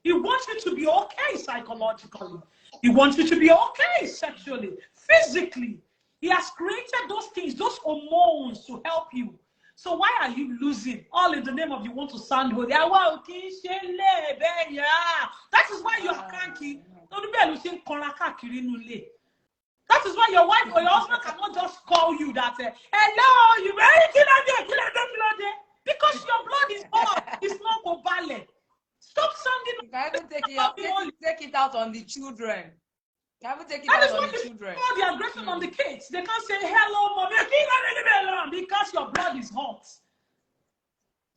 He wants you to be okay psychologically. He wants you to be okay sexually, physically. He has created those things, those hormones to help you. So why are you losing? All in the name of you want to sound holy. That is why you are cranky. That is why your wife or your husband cannot just call you that, hello, you very killer. Because your blood is hot. It's not for ballet. Stop sounding. You can even take it out on the children. You can even take it That out is on what the children. All the aggression on the kids. They can't say hello, mommy, because your blood is hot.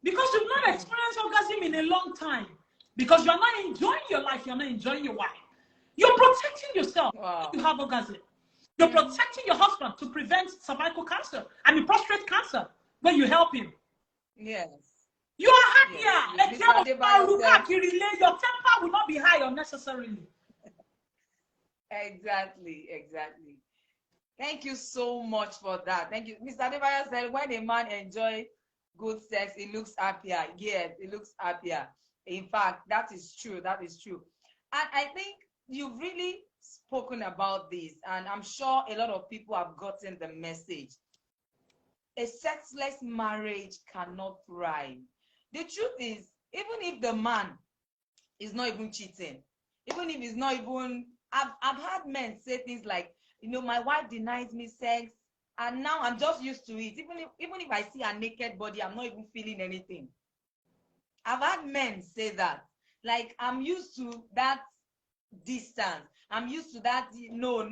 Because you've not experienced orgasm in a long time. Because you're not enjoying your life, you're not enjoying your wife. You're protecting yourself. Wow. You have orgasm. You're protecting your husband to prevent cervical cancer. Prostate cancer when you help him. Yes. You are happier. Yes. Your temper will not be high unnecessarily. Exactly. Thank you so much for that. Thank you. Mr. Adebayo said, when a man enjoys good sex, he looks happier. Yes, he looks happier. In fact, that is true. And I think you've really spoken about this, and I'm sure a lot of people have gotten the message. A sexless marriage cannot thrive. The truth is, even if the man is not even cheating, even if he's not even, I've had men say things like, my wife denies me sex, and now I'm just used to it. Even if I see a naked body, I'm not even feeling anything. I've had men say that. Like, I'm used to that distance. I'm used to that, no,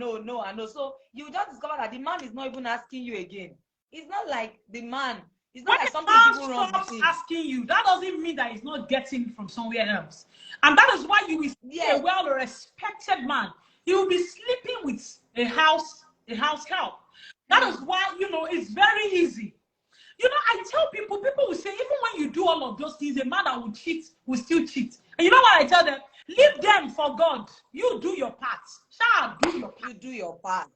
I know. So you just discover that the man is not even asking you again. It's not like the man, it's not like something people wrong with him. Asking you, that doesn't mean that he's not getting from somewhere else. And that is why you will see a well-respected man. He will be sleeping with a house help. That is why, it's very easy. I tell people will say, even when you do all of those things, a man that will cheat will still cheat. And you know what I tell them? Leave them for God. You do your part. Do your part. You do your part.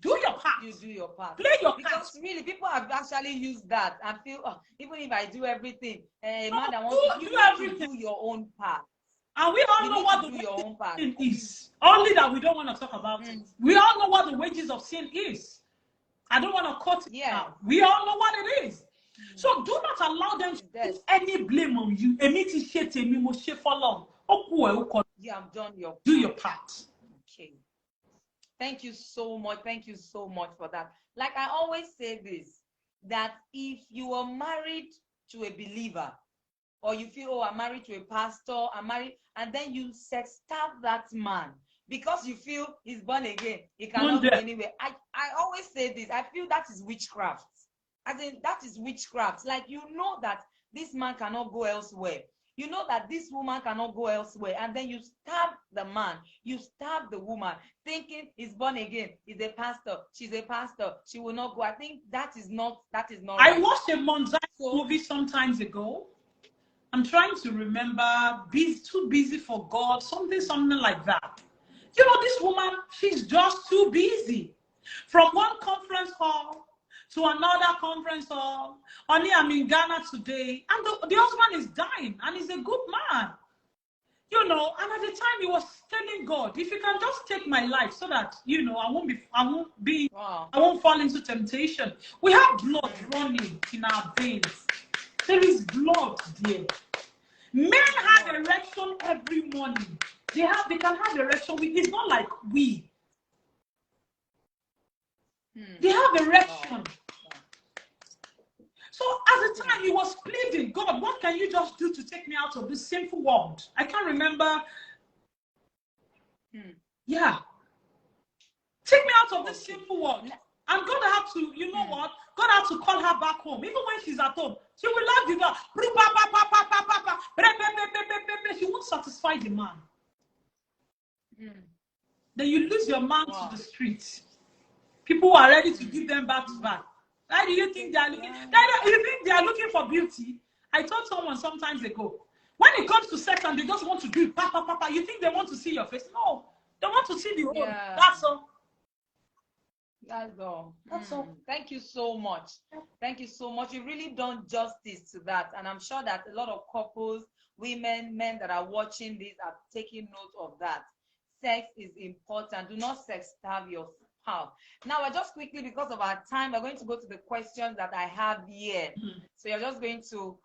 Do your part. You do your part. Play your part. Because really, people have actually used that and feel, oh, even if I do everything, a man that wants to, you need to do your own part. And we all know what the wages of sin is. Only that we don't want to talk about it. We all know what the wages of sin is. I don't want to quote it now. We all know what it is. So do not allow them to put any blame on you. Yeah, I'm done your part. Do your part. Okay. Thank you so much. Thank you so much for that. Like I always say this, that if you are married to a believer, or you feel, oh, I'm married to a pastor, I'm married, and then you stab that man because you feel he's born again, he cannot go anywhere. I always say this, I feel that is witchcraft. As in, that is witchcraft. Like, you know that this man cannot go elsewhere. You know that this woman cannot go elsewhere. And then you stab the man, you stab the woman, thinking he's born again, he's a pastor, she's a pastor, she will not go. I think that is not right. I watched a Monzai movie some times ago. I'm trying to remember, too busy for God, something like that. You know, this woman, she's just too busy. From one conference hall to another conference hall. Only I'm in Ghana today, and the husband is dying, and he's a good man. You know, and at the time he was telling God, if you can just take my life so that, you know, I won't fall into temptation. We have blood running in our veins. There is blood there. Men have erection every morning. They can have erection. It's not like we. They have erection. So at the time he was pleading, God, what can you just do to take me out of this sinful world? I can't remember. Yeah. Take me out of this sinful world. I'm going to have to, you know what? God has to call her back home. Even when she's at home, she will love you. She won't satisfy the man. Then you lose your man to the streets. People who are ready to give them back to back. Why do you think they are looking? You think they are looking for beauty? I told someone sometimes ago, when it comes to sex and they just want to do it, you think they want to see your face? No, they want to see the hole. That's all. That's all. That's all. Thank you so much. Thank you so much. You've really done justice to that. And I'm sure that a lot of couples, women, men that are watching this are taking note of that. Sex is important. Do not starve your spouse. Now, just quickly, because of our time, we're going to go to the questions that I have here. So you're just going to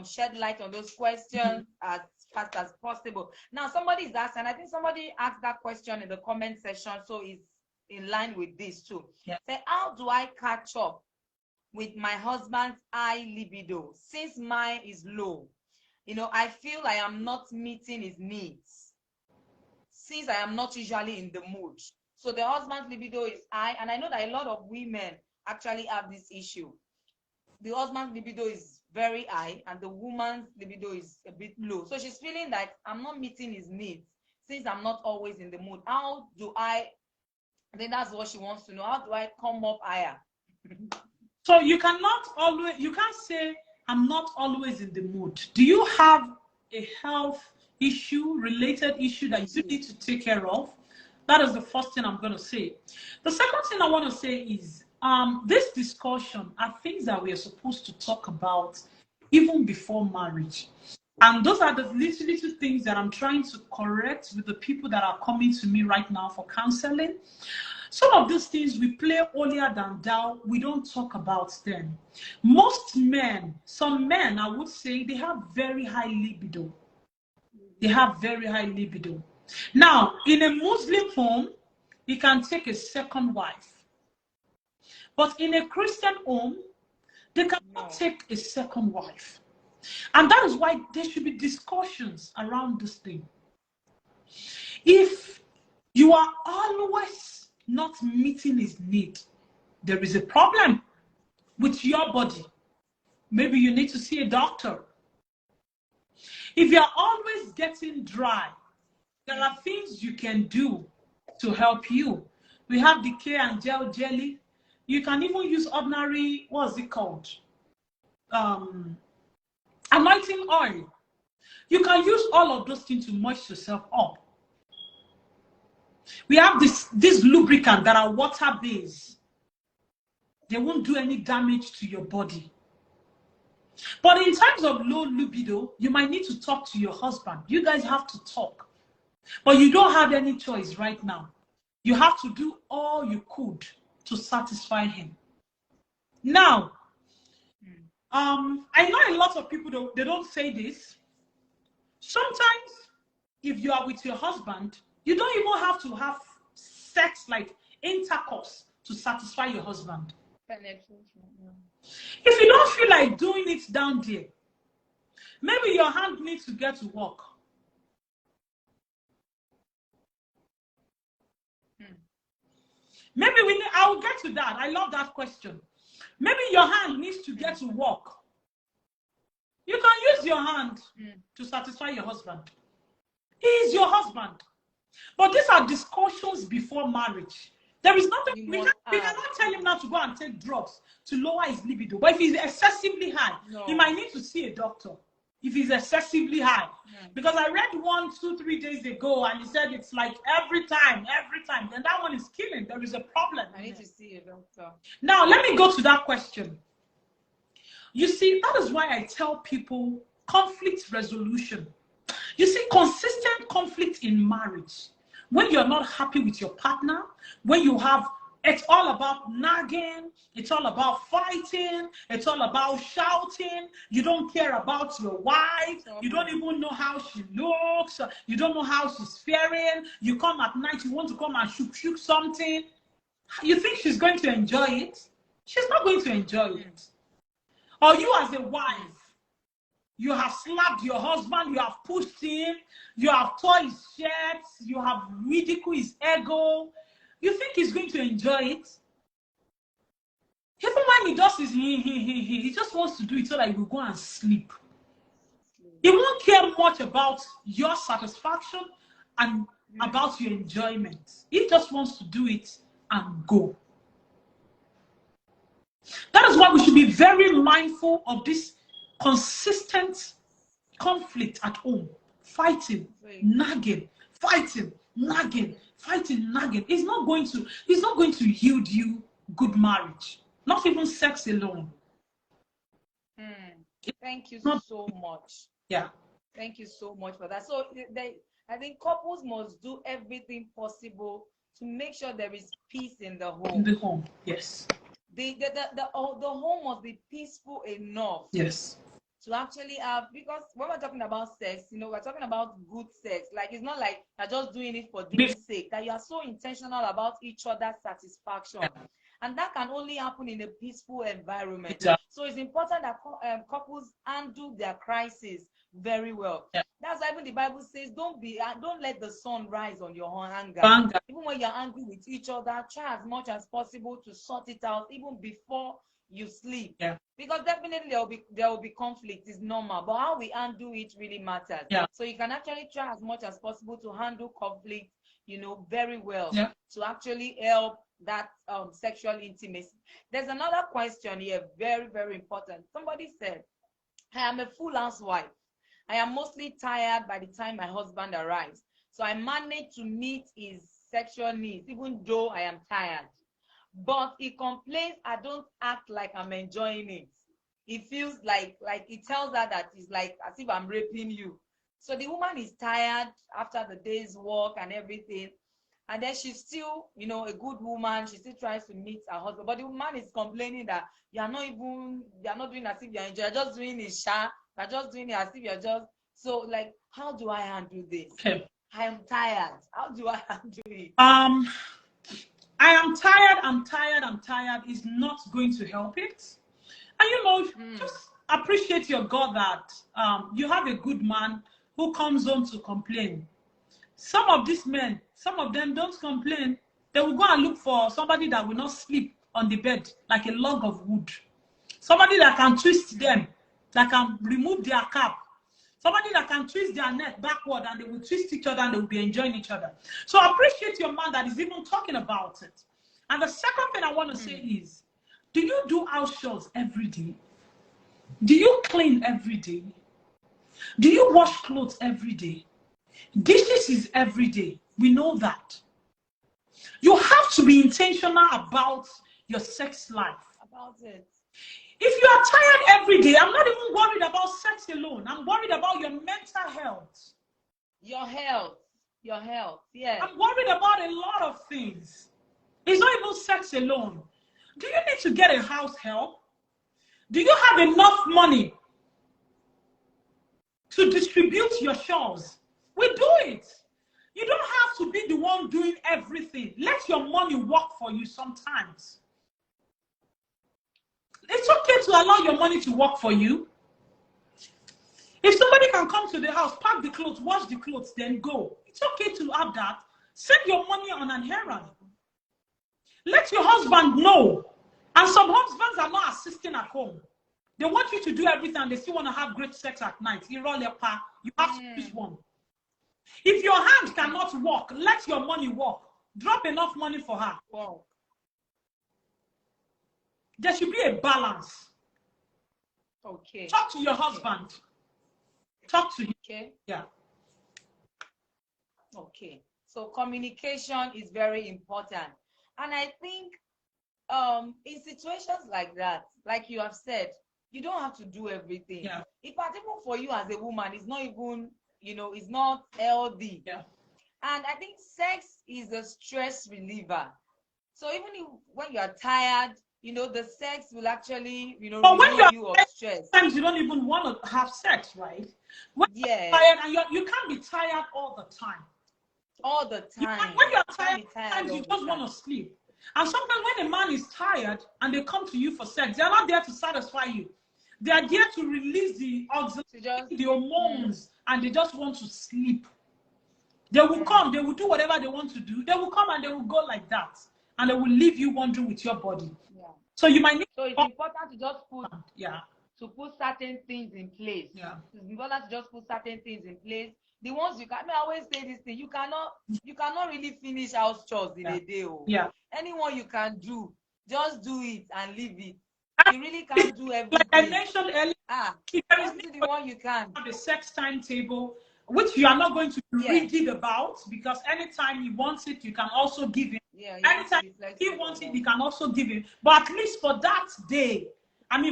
shed light on those questions as fast as possible. Now, somebody is asking, I think somebody asked that question in the comment section, so it's in line with this too. Say, how do I catch up with my husband's high libido since mine is low? You know, I feel I am not meeting his needs since I am not usually in the mood. So the husband's libido is high, and I know that a lot of women actually have this issue. The husband's libido is very high and the woman's libido is a bit low. So she's feeling like I'm not meeting his needs since I'm not always in the mood. How do I think that's what she wants to know. How do I come up higher? So you can't say I'm not always in the mood. Do you have a health issue, related issue that you need to take care of? That is the first thing I'm going to say. The second thing I want to say is this discussion are things that we are supposed to talk about even before marriage. And those are the little things that I'm trying to correct with the people that are coming to me right now for counseling. Some of these things we play holier than thou. We don't talk about them. Most men, some men, I would say, they have very high libido. They have very high libido. Now, in a Muslim home, you can take a second wife. But in a Christian home, they cannot take a second wife. And that is why there should be discussions around this thing. If you are always not meeting his need, there is a problem with your body. Maybe you need to see a doctor. If you're always getting dry, there are things you can do to help you. We have decay and gel jelly. You can even use ordinary, what's it called? Anointing oil. You can use all of those things to moisten yourself up. We have this lubricant that are water-based. They won't do any damage to your body. But in terms of low libido, you might need to talk to your husband. You guys have to talk. But you don't have any choice right now. You have to do all you could to satisfy him. Now, I know a lot of people, they don't say this. Sometimes, if you are with your husband, you don't even have to have sex, like intercourse, to satisfy your husband. If you don't feel like doing it down there, maybe your hand needs to get to work. Maybe I will get to that. I love that question. Maybe your hand needs to get to work. You can use your hand to satisfy your husband. He is your husband. But these are discussions before marriage. There is nothing, we cannot tell him not to go and take drugs to lower his libido. But if he's excessively high, he might need to see a doctor. If he's excessively high. Because I read 1, 2, 3 days ago, and he said it's like every time. Then that one is killing. There is a problem. I need to see a doctor. Now, let me go to that question. You see, that is why I tell people conflict resolution. You see, consistent conflict in marriage, when you're not happy with your partner, when you have, it's all about nagging, it's all about fighting, it's all about shouting, you don't care about your wife, you don't even know how she looks, you don't know how she's faring, you come at night, you want to come and shoot something, you think she's going to enjoy it? She's not going to enjoy it. Or you as a wife, you have slapped your husband, you have pushed him, you have tore his shirts, you have ridiculed his ego. You think he's going to enjoy it? Even when he does his he just wants to do it so that he will go and sleep. He won't care much about your satisfaction and about your enjoyment. He just wants to do it and go. That is why we should be very mindful of this consistent conflict at home. Fighting, nagging, fighting, nagging, fighting, nagging. It's not going to yield you good marriage. Not even sex alone. Thank you so much. Yeah. Thank you so much for that. So I think couples must do everything possible to make sure there is peace in the home. In the home, yes. The home must be peaceful enough. Yes. To actually have, because when we're talking about sex, we're talking about good sex. Like, it's not like you're just doing it for doing sake, that you are so intentional about each other's satisfaction. And that can only happen in a peaceful environment. Yeah. So it's important that couples handle their crisis very well. Yeah. That's why even the Bible says, don't let the sun rise on your own anger. Even when you're angry with each other, try as much as possible to sort it out even before you sleep. Yeah. Because definitely there will be conflict. It's normal, but how we handle it really matters. Yeah. So you can actually try as much as possible to handle conflict, very well. Yeah. To actually help that sexual intimacy. There's another question here, very, very important. Somebody said, I am a full housewife. I am mostly tired by the time my husband arrives. So I manage to meet his sexual needs, even though I am tired. But he complains I don't act like I'm enjoying it. He feels like he tells her that it's like as if I'm raping you. So the woman is tired after the day's work and everything. And then she's still, a good woman. She still tries to meet her husband. But the woman is complaining that you're not doing as if you're enjoying. You're just doing it, you're just doing it as if you're just. So, like, how do I handle this? Okay. I am tired. How do I handle it? I am tired, I'm tired is not going to help it. And just appreciate your God that you have a good man who comes home to complain. Some of these men, some of them don't complain. They will go and look for somebody that will not sleep on the bed like a log of wood. Somebody that can twist them, that can remove their cap. Somebody that can twist their neck backward and they will twist each other and they will be enjoying each other. So appreciate your man that is even talking about it. And the second thing I want to say is, do you do house chores every day? Do you clean every day? Do you wash clothes every day? Dishes is every day. We know that. You have to be intentional about your sex life. About it. If you are tired every day, I'm not even worried about sex alone. I'm worried about your mental health. Your health. Your health. Yes. I'm worried about a lot of things. It's not even sex alone. Do you need to get a house help? Do you have enough money to distribute your chores? We do it. You don't have to be the one doing everything. Let your money work for you sometimes. It's okay to allow your money to work for you. If somebody can come to the house, pack the clothes, wash the clothes, then go. It's okay to have that. Send your money on an errand. Let your husband know. And some husbands are not assisting at home. They want you to do everything and they still want to have great sex at night. You have to choose one. If your hand cannot walk, let your money walk. Drop enough money for her. Wow. There should be a balance. Okay. Talk to your husband. Talk to him. Okay. Yeah. Okay. So communication is very important. And I think in situations like that, like you have said, you don't have to do everything. Yeah. In fact, even for you as a woman, it's not even, it's not healthy. Yeah. And I think sex is a stress reliever. So even when you are tired, the sex will actually, But when relieve you of stress. Sometimes you don't even want to have sex, right? When yes. you're tired, and you can't be tired all the time. All the time. When you're tired, sometimes you just want to sleep. And sometimes when a man is tired and they come to you for sex, they're not there to satisfy you. They are there to release the oxytocin, the hormones, and they just want to sleep. They will come, they will do whatever they want to do. They will come and they will go like that. And they will leave you wandering with your body. Yeah. So you might need. So it's important to just put certain things in place. Yeah. It's important to just put certain things in place. The ones you can. I always say this thing. You cannot really finish house chores in a day. Yeah. Anyone you can do, just do it and leave it. You really can't do everything. Like I mentioned earlier, just do the one you can. Have a sex timetable, which you are not going to be rigid about, because anytime he wants it, you can also give him. Yeah. Anytime he wants it, you can also give him. But at least for that day,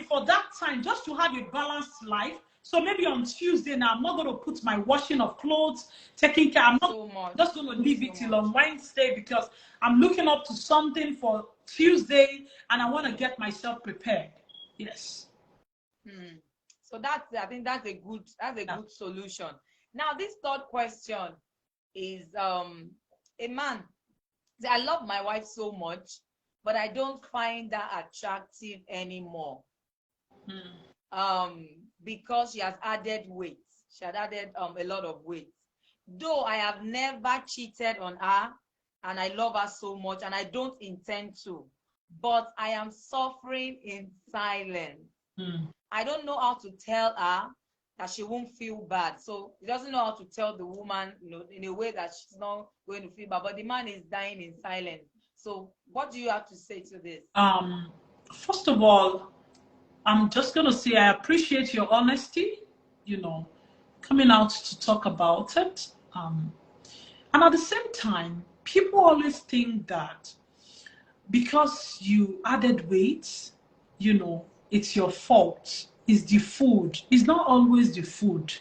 for that time, just to have a balanced life. So maybe on Tuesday now, I'm not going to put my washing of clothes, taking care. I'm not just going to leave it till on Wednesday, because I'm looking up to something for Tuesday and I want to get myself prepared. Yes. So I think that's a good solution. Now, this third question is a man. I love my wife so much, but I don't find her attractive anymore. Because she has added weight. She had added a lot of weight. Though I have never cheated on her, and I love her so much, and I don't intend to, but I am suffering in silence. I don't know how to tell her that she won't feel bad. So he doesn't know how to tell the woman, in a way that she's not going to feel bad. But the man is dying in silence. So what do you have to say to this? First of all, I'm just going to say I appreciate your honesty, coming out to talk about it. And at the same time, people always think that because you added weight, it's your fault. It's the food. It's not always the food.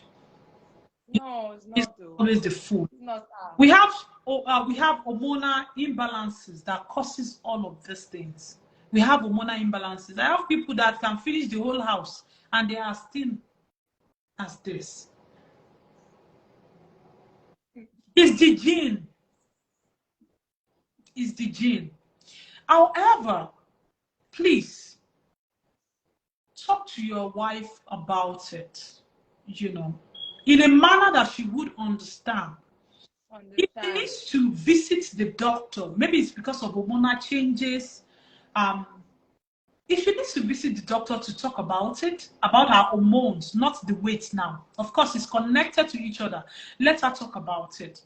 No, it's not. It's always the food. It's not. We have hormonal imbalances that causes all of these things. We have hormonal imbalances. I have people that can finish the whole house and they are still as this. It's the gene. It's the gene. However, please talk to your wife about it, in a manner that she would understand. If she needs to visit the doctor, maybe it's because of hormonal changes. If she needs to visit the doctor to talk about it, about her hormones, not the weight now. Of course, it's connected to each other. Let her talk about it.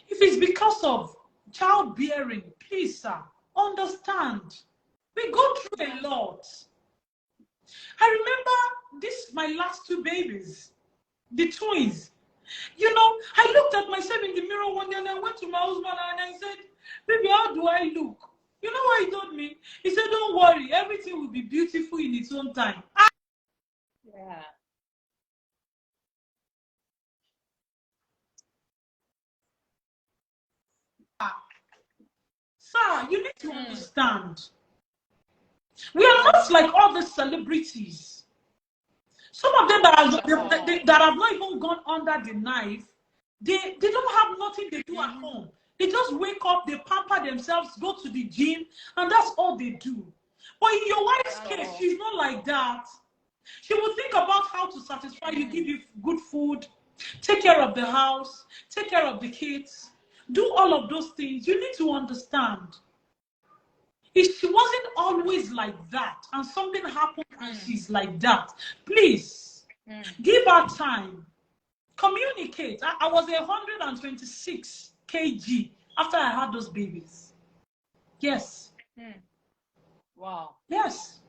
If it's because of childbearing, please, sir, understand. We go through a lot. I remember my last two babies, the twins. I looked at myself in the mirror one day and I went to my husband and I said, Baby, how do I look? You know what he told me? He said, don't worry, everything will be beautiful in its own time. Yeah. Sir, you need to understand. We are not like all the celebrities. Some of them that that have not even gone under the knife, they don't have nothing they do at home. They just wake up, they pamper themselves, go to the gym, and that's all they do. But in your wife's case, she's not like that. She will think about how to satisfy you, give you good food, take care of the house, take care of the kids, do all of those things. You need to understand. If she wasn't always like that and something happened and she's like that, please give her time. Communicate. I was 126 kg after I had those babies. Yes. Wow. Yes.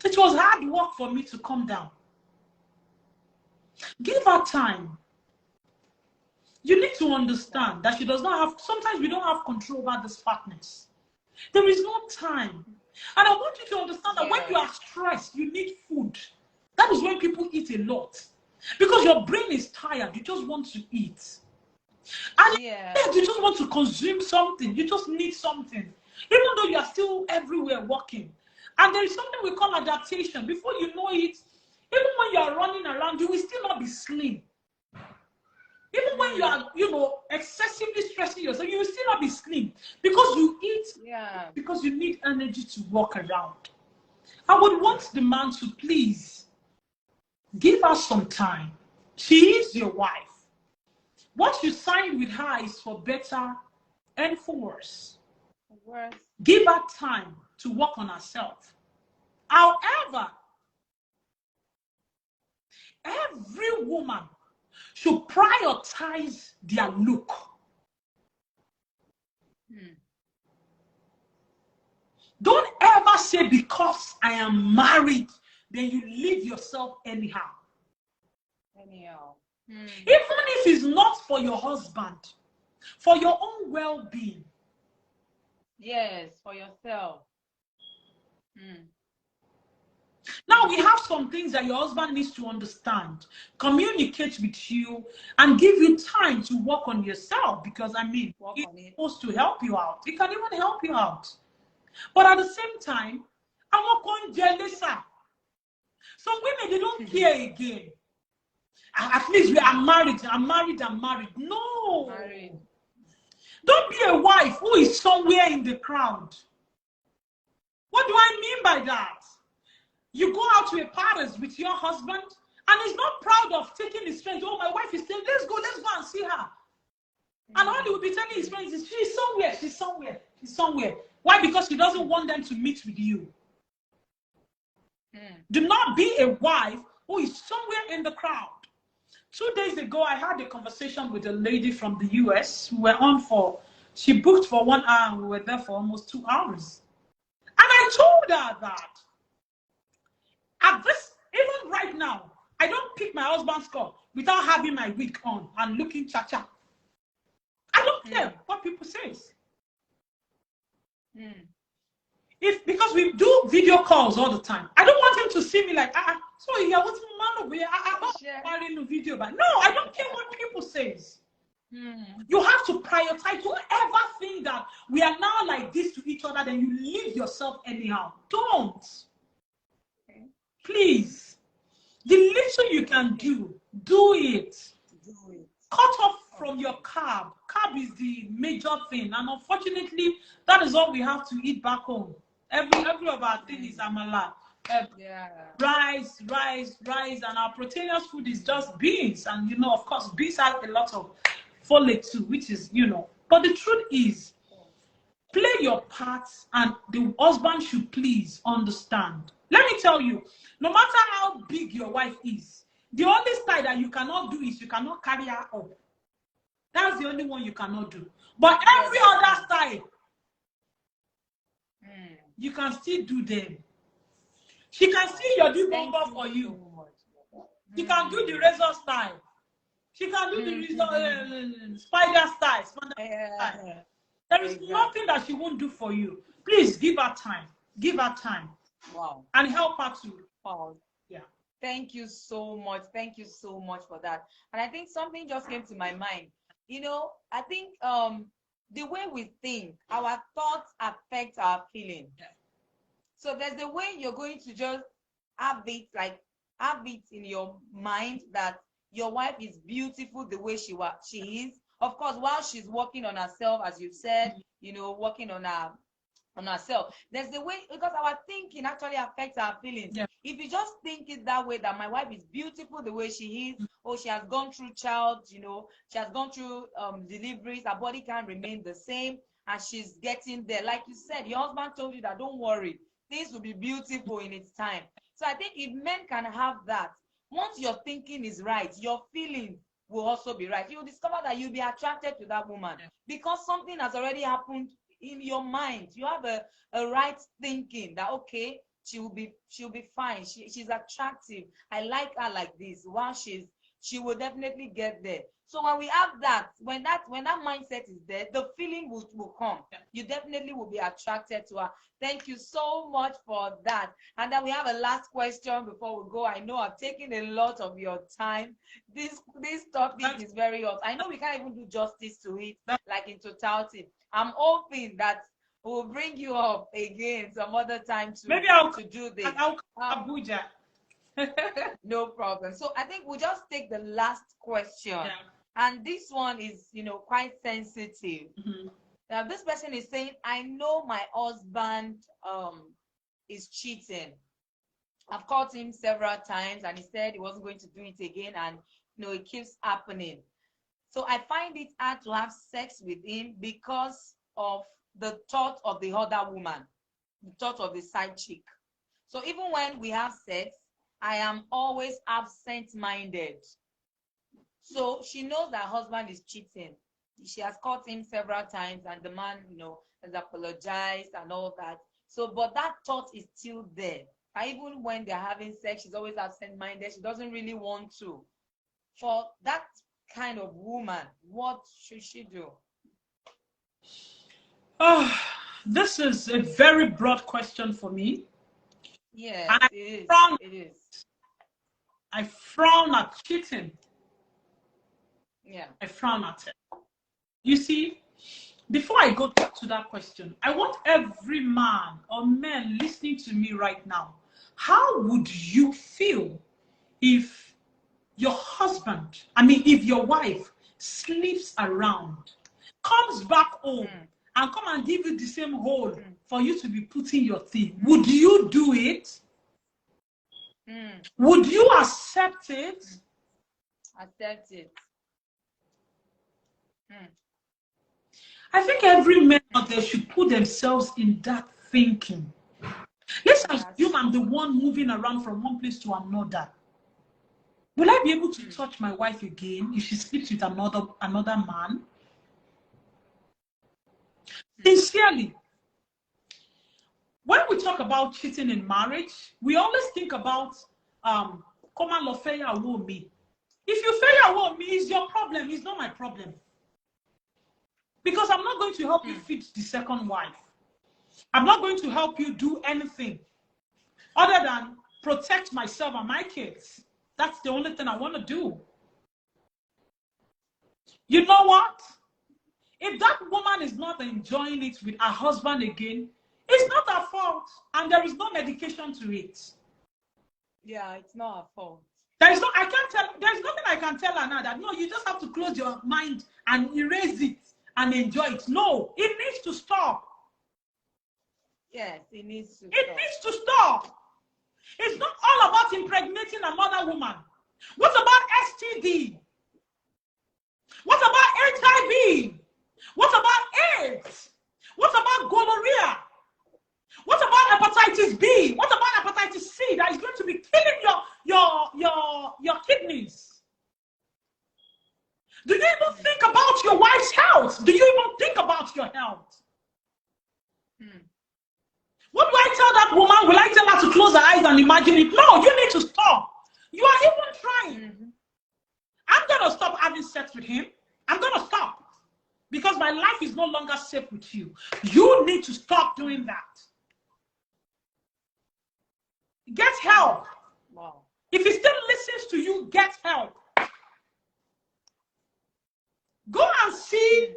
It was hard work for me to come down. Give her time. You need to understand that she does not have, sometimes we don't have control over this fatness. There is no time. And I want you to understand that when you are stressed, you need food. That is when people eat a lot. Because your brain is tired. You just want to eat. And you just want to consume something. You just need something. Even though you are still everywhere working. And there is something we call adaptation. Before you know it, even when you are running around, you will still not be slim. Even when you are, excessively stressing yourself, you will still not be slim because you eat, because you need energy to walk around. I would want the man to please give her some time. She is your wife. What you signed with her is for better and for worse. Give her time to work on herself. However, every woman should prioritize their look. Don't ever say because I am married, then you leave yourself anyhow. Even if it's not for your husband, for your own well-being. Yes, for yourself. Now we have some things that your husband needs to understand, communicate with you, and give you time to work on yourself. Because it's supposed to help you out. It can even help you out. But at the same time, I'm not going jealous. Some women, they don't care again. At least we are married. I'm married. No. Don't be a wife who is somewhere in the crowd. What do I mean by that? You go out to a party with your husband and he's not proud of taking his friends. Oh, my wife is saying, let's go and see her. And all he will be telling his friends is, she's somewhere. Why? Because he doesn't want them to meet with you. Do not be a wife who is somewhere in the crowd. 2 days ago, I had a conversation with a lady from the US. She booked for 1 hour and we were there for almost 2 hours. And I told her that even right now, I don't pick my husband's call without having my wig on and looking cha-cha. I don't care what people say. Because we do video calls all the time. I don't want him to see me like, so yeah, what's man over here? I'm in the video, but no, I don't care what people say. You have to prioritize. Don't ever think that we are now like this to each other, then you leave yourself anyhow. Don't. Please. The little you can do it. Cut off from your carb. Carb is the major thing. And unfortunately, that is all we have to eat back home. Every of our thing is amala. Rice, and our proteinous food is just beans. And, of course, beans have a lot of folate too, which is, But the truth is, play your part and the husband should please understand. Let me tell you, no matter how big your wife is, the only style that you cannot do is you cannot carry her up. That's the only one you cannot do. But every other style, you can still do them. She can still your do bumper for you. She can do the razor style. She can do the spider style. There is Exactly. nothing that she won't do for you. Please give her time. Give her time. Wow. And help her to. Wow. Yeah. Thank you so much. Thank you so much for that. And I think something just came to my mind. I think the way we think, our thoughts affect our feeling. Yeah. So there's the way you're going to just have it in your mind that your wife is beautiful the way she is. Of course, while she's working on herself, as you said, working on herself. There's the way, because our thinking actually affects our feelings. Yeah. If you just think it that way, that my wife is beautiful the way she is, or she has gone through she has gone through deliveries, her body can't remain the same, and she's getting there. Like you said, your husband told you that don't worry, things will be beautiful in its time. So I think if men can have that, once your thinking is right, your feelings will also be right. You'll discover that you'll be attracted to that woman, because something has already happened in your mind. You have a right thinking that, okay, she'll be fine. She's attractive. I like her like this. While she will definitely get there. So when we have that, when that mindset is there, the feeling will come. You definitely will be attracted to her. Thank you so much for that. And then we have a last question before we go. I know I've taken a lot of your time. This topic is very hot. I know we can't even do justice to it, like in totality. I'm hoping that we'll bring you up again some other time to do this. I'll Abuja. No problem. So I think we'll just take the last question. Yeah. And this one is, quite sensitive. Now, this person is saying, I know my husband is cheating. I've called him several times and he said he wasn't going to do it again, and it keeps happening. So I find it hard to have sex with him because of the thought of the other woman, the thought of the side chick. So even when we have sex, I am always absent-minded. So she knows that her husband is cheating. She has caught him several times, and the man, has apologized and all that. So, but that thought is still there. And even when they're having sex, she's always absent-minded. She doesn't really want to. For that kind of woman, what should she do? Oh, this is a very broad question for me. Yes, it is. I frown at cheating. Yeah. I frown at it. You see, before I go to that question, I want every man or man listening to me right now. How would you feel if your husband, if your wife sleeps around, comes back home and come and give you the same hole for you to be putting your thing? Would you do it? Would you accept it? Accept it. I think every man out there should put themselves in that thinking. Let's assume I'm the one moving around from one place to another. Will I be able to touch my wife again if she sleeps with another man? Sincerely, when we talk about cheating in marriage, we always think about come and love me. If you fail me, it's your problem, it's not my problem. Because I'm not going to help you feed the second wife. I'm not going to help you do anything other than protect myself and my kids. That's the only thing I want to do. You know what? If that woman is not enjoying it with her husband again, it's not her fault, and there is no medication to it. Yeah, it's not her fault. There's nothing I can tell her now that, no, you just have to close your mind and erase it and enjoy it. No, it needs to stop. Yes, it needs to stop. It's not all about impregnating another woman. What about STD? What about HIV? What about AIDS? What about gonorrhea? What about hepatitis B? What about hepatitis C that is going to be killing your kidneys? Do you even think about your wife's health? Do you even think about your health? What do I tell that woman? Will I tell her to close her eyes and imagine it? No, you need to stop. You are even trying. I'm going to stop having sex with him. I'm going to stop. because my life is no longer safe with you. You need to stop doing that. Get help. Wow. If he still listens to you, get help. Go and see.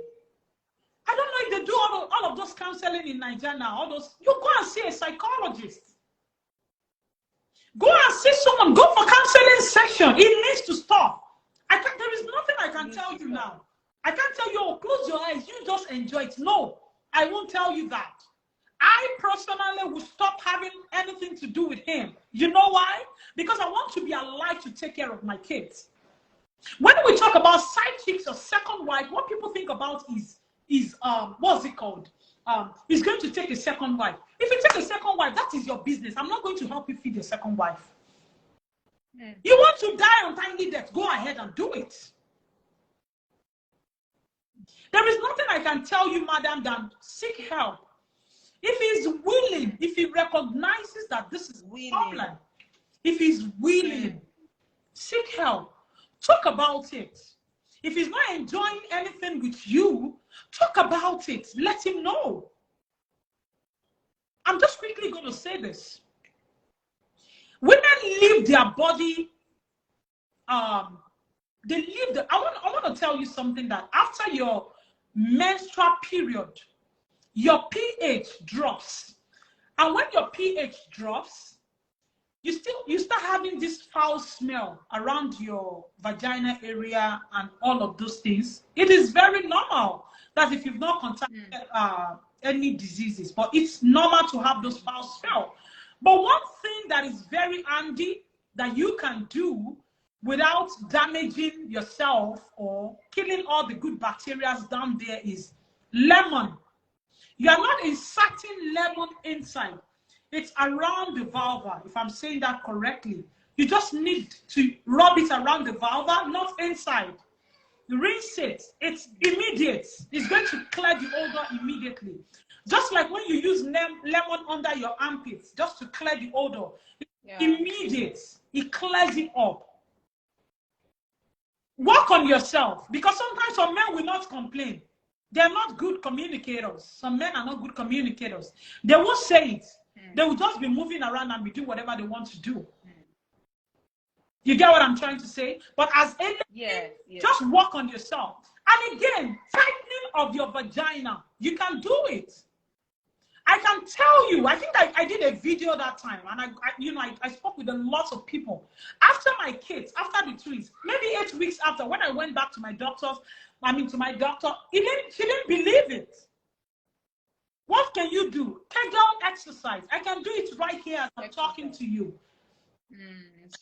I don't know if they do all of those counseling in Nigeria now. All those, you go and see a psychologist. Go and see someone. Go for counseling session. It needs to stop. There is nothing I can tell you now. I can't tell you, oh, close your eyes, you just enjoy it. No, I won't tell you that. I personally will stop having anything to do with him. You know why? Because I want to be alive to take care of my kids. When we talk about side chicks or second wife, what people think about is what's it called? He's going to take a second wife. If you take a second wife, that is your business. I'm not going to help you feed your second wife. You want to die on timely death, go ahead and do it. There is nothing I can tell you, madam, than seek help. If he's willing, if he recognizes that this is a problem, if he's willing, seek help. Talk about it. If he's not enjoying anything with you, talk about it. Let him know. I'm just quickly going to say this. Women leave their body, I want to tell you something, that after your menstrual period, your pH drops. And when your pH drops, you start having this foul smell around your vagina area and all of those things. It is very normal that if you've not contacted any diseases, but it's normal to have those foul smell. But one thing that is very handy that you can do without damaging yourself or killing all the good bacteria down there is lemon. You are not inserting lemon inside. It's around the vulva, if I'm saying that correctly. You just need to rub it around the vulva, not inside. Rinse it. It's immediate. It's going to clear the odor immediately. Just like when you use lemon under your armpits, just to clear the odor. Immediate. It clears it up. Work on yourself, because sometimes some men will not complain. They're not good communicators. Some men are not good communicators. They won't say it. They will just be moving around and be doing whatever they want to do. You get what I'm trying to say? But as anything, just work on yourself. And again, tightening of your vagina. You can do it. I can tell you, I think I did a video that time, and I spoke with a lot of people. After my kids, after the twins, maybe 8 weeks after, when I went back to my doctor, she didn't believe it. What can you do? Kegel exercise. I can do it right here as I'm talking to you.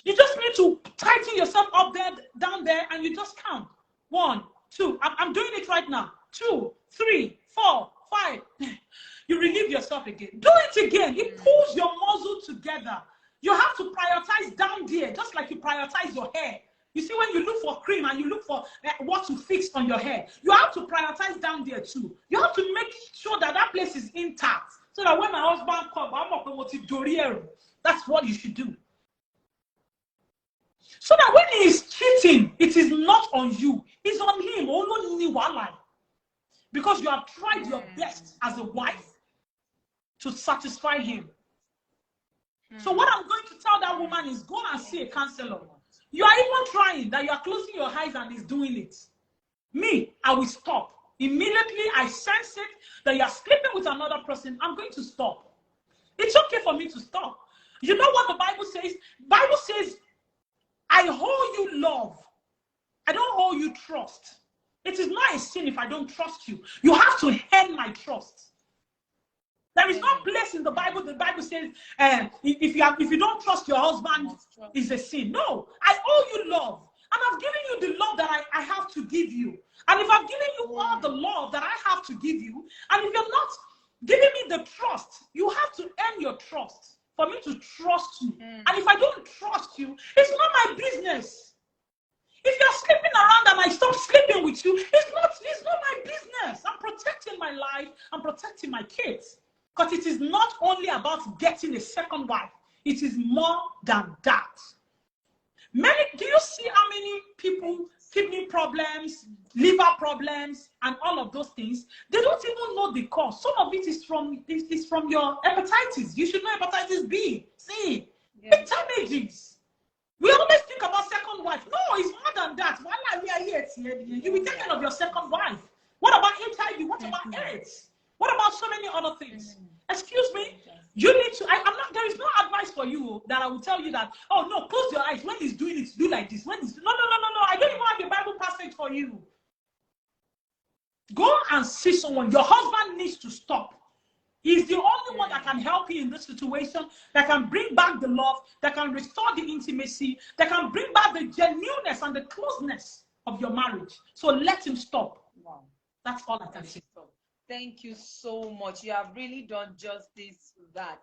You just need to tighten yourself up there, down there, and you just count. 1, 2. I'm doing it right now. 2, 3, 4, 5. You relieve yourself again. Do it again. It pulls your muscle together. You have to prioritize down there, just like you prioritize your hair. You see, when you look for cream and you look for what to fix on your hair, you have to prioritize down there too. You have to make sure that that place is intact, so that when my husband comes, I'm not going to do. That's what you should do. So that when he is cheating, it is not on you. It's on him. Because you have tried your best as a wife to satisfy him. So what I'm going to tell that woman is, go and see a counselor. You are even trying, that you are closing your eyes and he's doing it. Me, I will stop. Immediately I sense it, that you are sleeping with another person, I'm going to stop. It's okay for me to stop. You know what the Bible says? Bible says, I owe you love. I don't owe you trust. It is not a sin if I don't trust you. You have to earn my trust. There is no place in the Bible says, if you don't trust your husband, it's a sin. No, I owe you love. And I've given you the love that I have to give you. And if I've given you all the love that I have to give you, and if you're not giving me the trust, you have to earn your trust for me to trust you. And if I don't trust you, it's not my business. If you're sleeping around and I stop sleeping with you, it's not my business. I'm protecting my life. I'm protecting my kids. Because it is not only about getting a second wife. It is more than that. Do you see how many people kidney problems, liver problems, and all of those things, they don't even know the cause. Some of it is from your hepatitis. You should know hepatitis B, C. It damages. We always think about second wife. No, it's more than that. While we are here, you will take care of your second wife. What about HIV? What about AIDS? What about so many other things? Excuse me. You need to. I'm not. There is no advice for you that I will tell you that. Oh no, close your eyes. When he's doing it, do like this. When he's no. I don't even have a Bible passage for you. Go and see someone. Your husband needs to stop. He's the only one that can help you in this situation, that can bring back the love, that can restore the intimacy, that can bring back the genuineness and the closeness of your marriage. So let him stop. Wow. That's all I can say. Thank you so much. You have really done justice to that.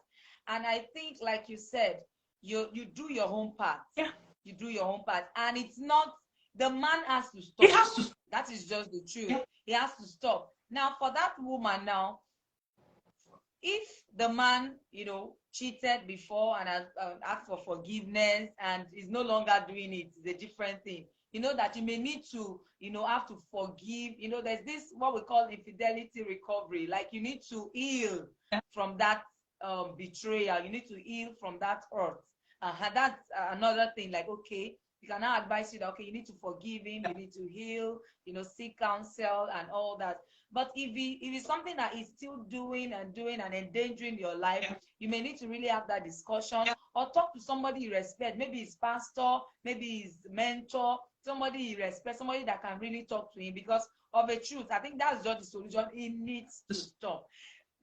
And I think, like you said, you do your own part. Yeah. You do your own part. And it's not, the man has to stop. He has to. That is just the truth. Yeah. He has to stop. Now, for that woman now, if the man, cheated before and has asked for forgiveness and is no longer doing it, it's a different thing. That you may need to, have to forgive. There's this, what we call infidelity recovery. Like you need to heal from that betrayal. You need to heal from that hurt. That's another thing. Like, okay, you can now advise you that, okay, you need to forgive him, you need to heal, seek counsel and all that. But if it's something that is still doing and endangering your life, you may need to really have that discussion or talk to somebody you respect. Maybe his pastor, maybe his mentor, somebody you respect, somebody that can really talk to him, because of a truth. I think that's just the solution. It needs to stop.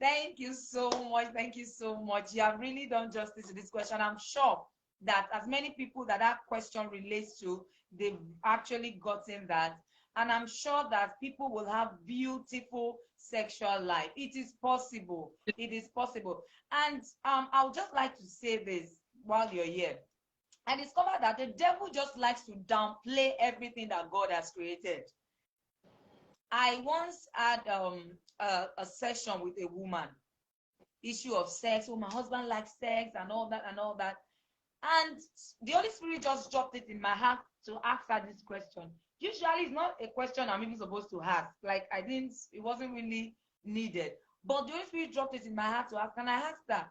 Thank you so much. Thank you so much. You have really done justice to this question. I'm sure that as many people that question relates to, they've actually gotten that. And I'm sure that people will have beautiful sexual life. It is possible. It is possible. And I would just like to say this while you're here. I discovered that the devil just likes to downplay everything that God has created. I once had a session with a woman, issue of sex. Oh, my husband likes sex and all that and all that. And the Holy Spirit just dropped it in my heart to ask her this question. Usually it's not a question I'm even supposed to ask. Like it wasn't really needed. But the Holy Spirit dropped it in my heart to ask. And I asked her,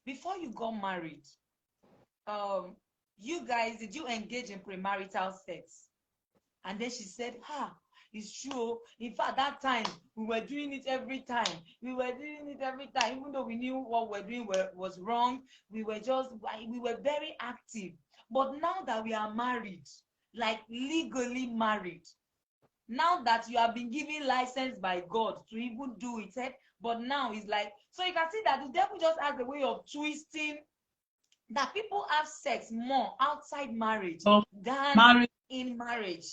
before you got married, you guys, did you engage in premarital sex? And then she said, it's true. In fact, that time, we were doing it every time. Even though we knew what we were doing was wrong, we were very active. But now that we are married, like legally married, now that you have been given license by God to even do it, but now it's like, so you can see that the devil just has a way of twisting that people have sex more outside marriage than in marriage.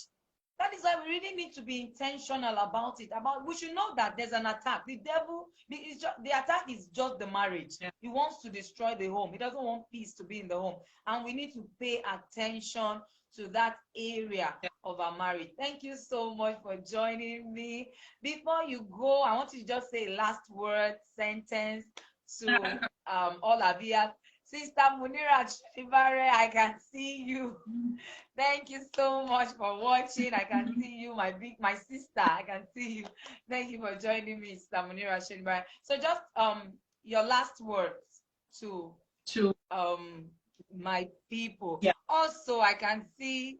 That is why we really need to be intentional about it. We should know that there's an attack. The devil, the attack is just the marriage. He wants to destroy the home. He doesn't want peace to be in the home. And we need to pay attention to that area of our marriage. Thank you so much for joining me. Before you go, I want you to just say a last word, sentence to all of you. Sister Munira Shibare, I can see you. Thank you so much for watching. I can see you, my sister. I can see you. Thank you for joining me, Sister Munira Shibare. So just your last words to my people. Also, I can see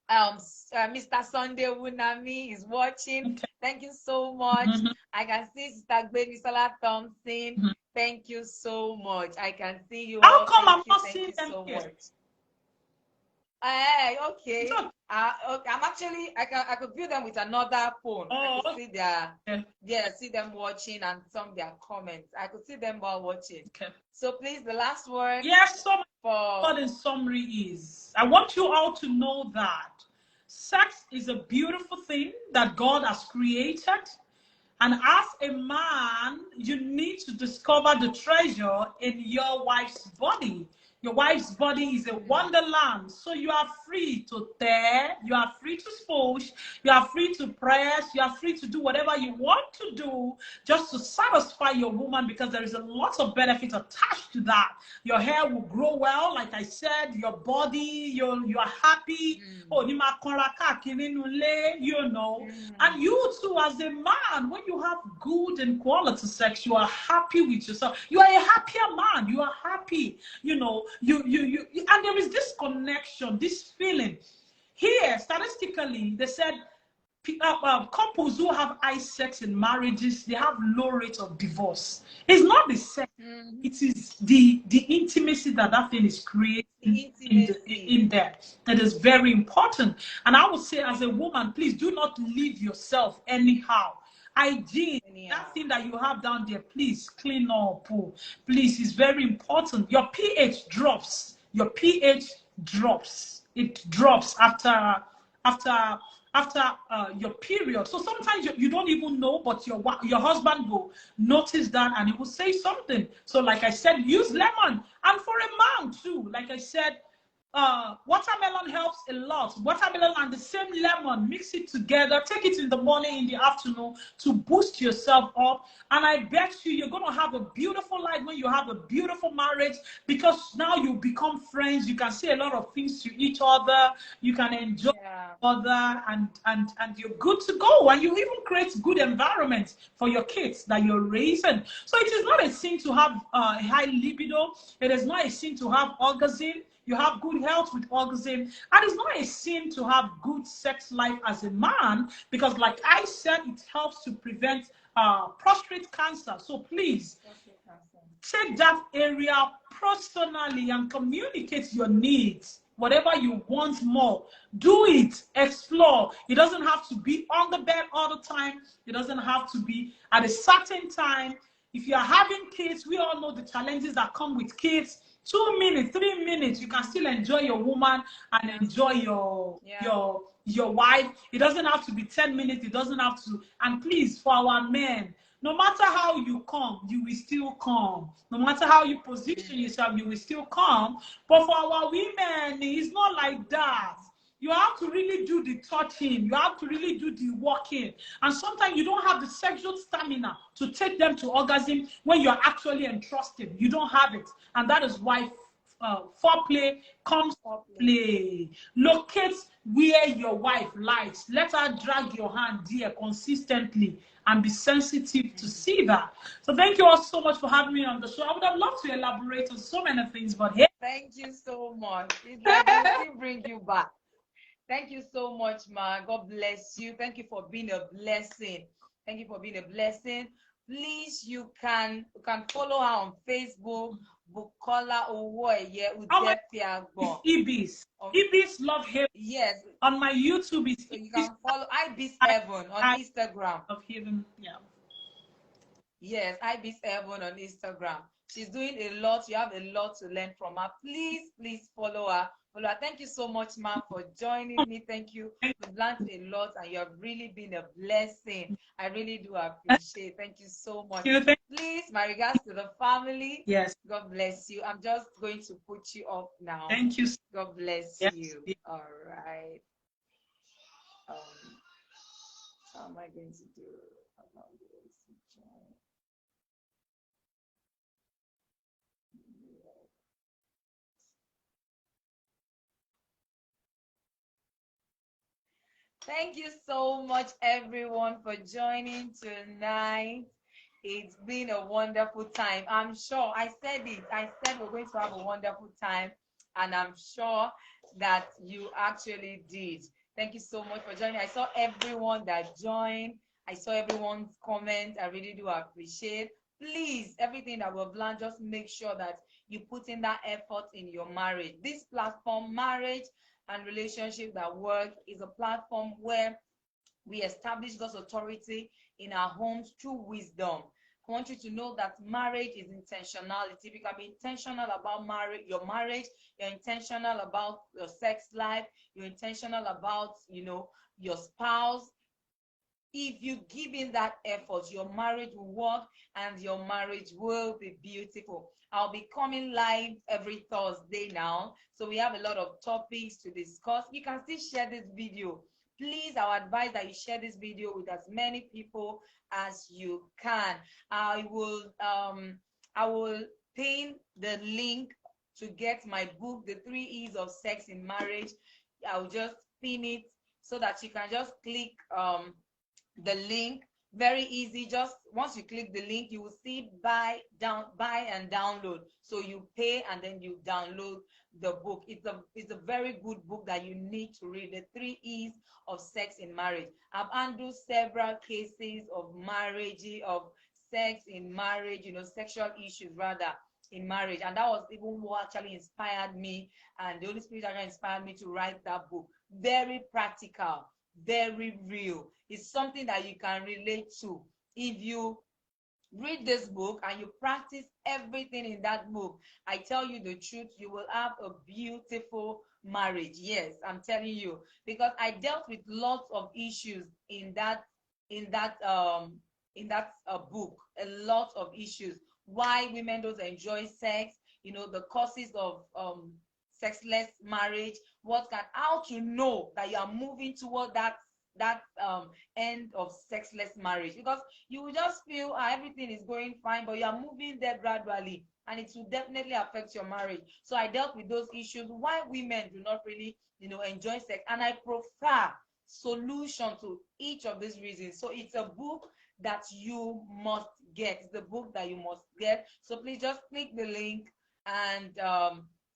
Mr. Sunday Wunami is watching. Thank you so much. I can see Sister Gbemisola Thompson. Thank you so much. I can see you. How come I'm not seeing them so here? Much. Okay. Okay. I'm actually, I could view them with another phone. I could see see them watching and some of their comments. I could see them while watching. So please, the last word. Yes, so what in summary is, I want you all to know that sex is a beautiful thing that God has created. And as a man, you need to discover the treasure in your wife's body. Your wife's body is a wonderland. So you are free to tear, you are free to sposh, you are free to press, you are free to do whatever you want to do just to satisfy your woman, because there is a lot of benefit attached to that. Your hair will grow well, like I said, your body, you are happy. Oh, you know. And you too, as a man, when you have good and quality sex, you are happy with yourself. You are a happier man. You are happy. You know, and there is this connection, this feeling. Here, statistically, they said couples who have high sex in marriages, they have low rate of divorce. It's not the sex, it is the intimacy that thing is creating in there. That is very important. And I would say, as a woman, please do not leave yourself anyhow. Hygiene, that thing that you have down there, please clean up. Oh. Please, it's very important. Your pH drops. Your pH drops. It drops after your period. So sometimes you don't even know, but your husband will notice that and he will say something. So like I said, use lemon. And for a man too, like I said, watermelon helps a lot. Watermelon and the same lemon, mix it together, take it in the morning, in the afternoon to boost yourself up. And I bet you're going to have a beautiful life when you have a beautiful marriage, because now you become friends. You can say a lot of things to each other. You can enjoy other, and you're good to go. And you even create good environment for your kids that you're raising. So it is not a sin to have a high libido. It is not a sin to have orgasm. You have good health with orgasm. And it's not a sin to have good sex life as a man, because like I said, it helps to prevent prostate cancer. So please take that area personally and communicate your needs. Whatever you want more, do it, explore. It doesn't have to be on the bed all the time. It doesn't have to be at a certain time. If you are having kids, we all know the challenges that come with kids. 2 minutes, 3 minutes, you can still enjoy your woman and enjoy your wife. It doesn't have to be 10 minutes. It doesn't have to. And please, for our men, no matter how you come, you will still come. No matter how you position yourself, you will still come. But for our women, it's not like that. You have to really do the touching. You have to really do the walking. And sometimes you don't have the sexual stamina to take them to orgasm when you're actually entrusted. You don't have it. And that is why foreplay comes to play. Locate where your wife likes. Let her drag your hand there consistently and be sensitive to see that. So thank you all so much for having me on the show. I would have loved to elaborate on so many things, but hey. Thank you so much. It's like we still bring you back. Thank you so much, Ma. God bless you. Thank you for being a blessing. Thank you for being a blessing. Please, you can follow her on Facebook, Tijesu-Oloyede with Ibis. Ibis Love Haven. Yes. On my YouTube, it's so you can follow Ibis Heaven on Instagram. Of Haven, yeah. Yes, Ibis Heaven on Instagram. She's doing a lot. You have a lot to learn from her. Please follow her. Thank you so much, ma'am, for joining me. Thank you. We've learned a lot, and you have really been a blessing. I really do appreciate. Thank you so much. Please, my regards to the family. Yes. God bless you. I'm just going to put you off now. Thank you. God bless you. All right. How am I going to do? Thank you so much, everyone, for joining tonight. It's been a wonderful time. I'm sure I said it. I said we're going to have a wonderful time, and I'm sure that you actually did. Thank you so much for joining. I saw everyone that joined. I saw everyone's comment. I really do appreciate. Please, everything that we've learned, just make sure that you put in that effort in your marriage. This platform, Marriage and Relationship That Work, is a platform where we establish God's authority in our homes through wisdom. I want you to know that marriage is intentionality. You can be intentional about your marriage. You're intentional about your sex life. You're intentional about, your spouse. If you give in that effort, your marriage will work and your marriage will be beautiful. I'll be coming live every Thursday now. So we have a lot of topics to discuss. You can still share this video. Please, I would advise that you share this video with as many people as you can. I will pin the link to get my book, The 3 E's of Sex in Marriage. I'll just pin it so that you can just click the link. Very easy. Just once you click the link, you will see buy and download. So you pay and then you download the book. It's a very good book that you need to read. The 3 E's of Sex in Marriage. I've handled several cases of marriage, of sex in marriage, sexual issues rather in marriage. And that was even what actually inspired me. And the Holy Spirit actually inspired me to write that book. Very practical, very real. It's something that you can relate to. If you read this book and you practice everything in that book, I tell you the truth, you will have a beautiful marriage. Yes, I'm telling you, because I dealt with lots of issues in that book. A lot of issues, why women don't enjoy sex, the causes of sexless marriage, how to know that you are moving toward that end of sexless marriage, because you will just feel everything is going fine, but you are moving there gradually and it will definitely affect your marriage. So I dealt with those issues, why women do not really enjoy sex, and I prefer solution to each of these reasons. So it's a book that you must get. It's the book that you must get. So please just click the link and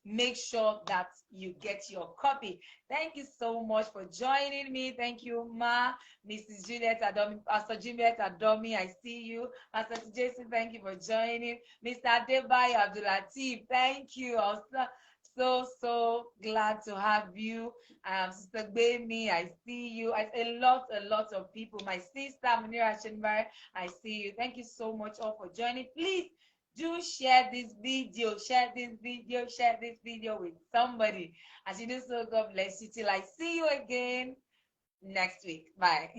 make sure that you get your copy. Thank you so much for joining me. Thank you, Ma, Mrs. Juliet Adomi, Pastor Juliet Adomi. I see you. Pastor Jason, thank you for joining. Mr. Adebayo Abdulateef, thank you. I was so glad to have you. Sister Gbemi, I see you. A lot of people. My sister Munira Shenbari, I see you. Thank you so much all for joining. Please do share this video, share this video with somebody. As you do so, God bless you till I see you again next week. Bye.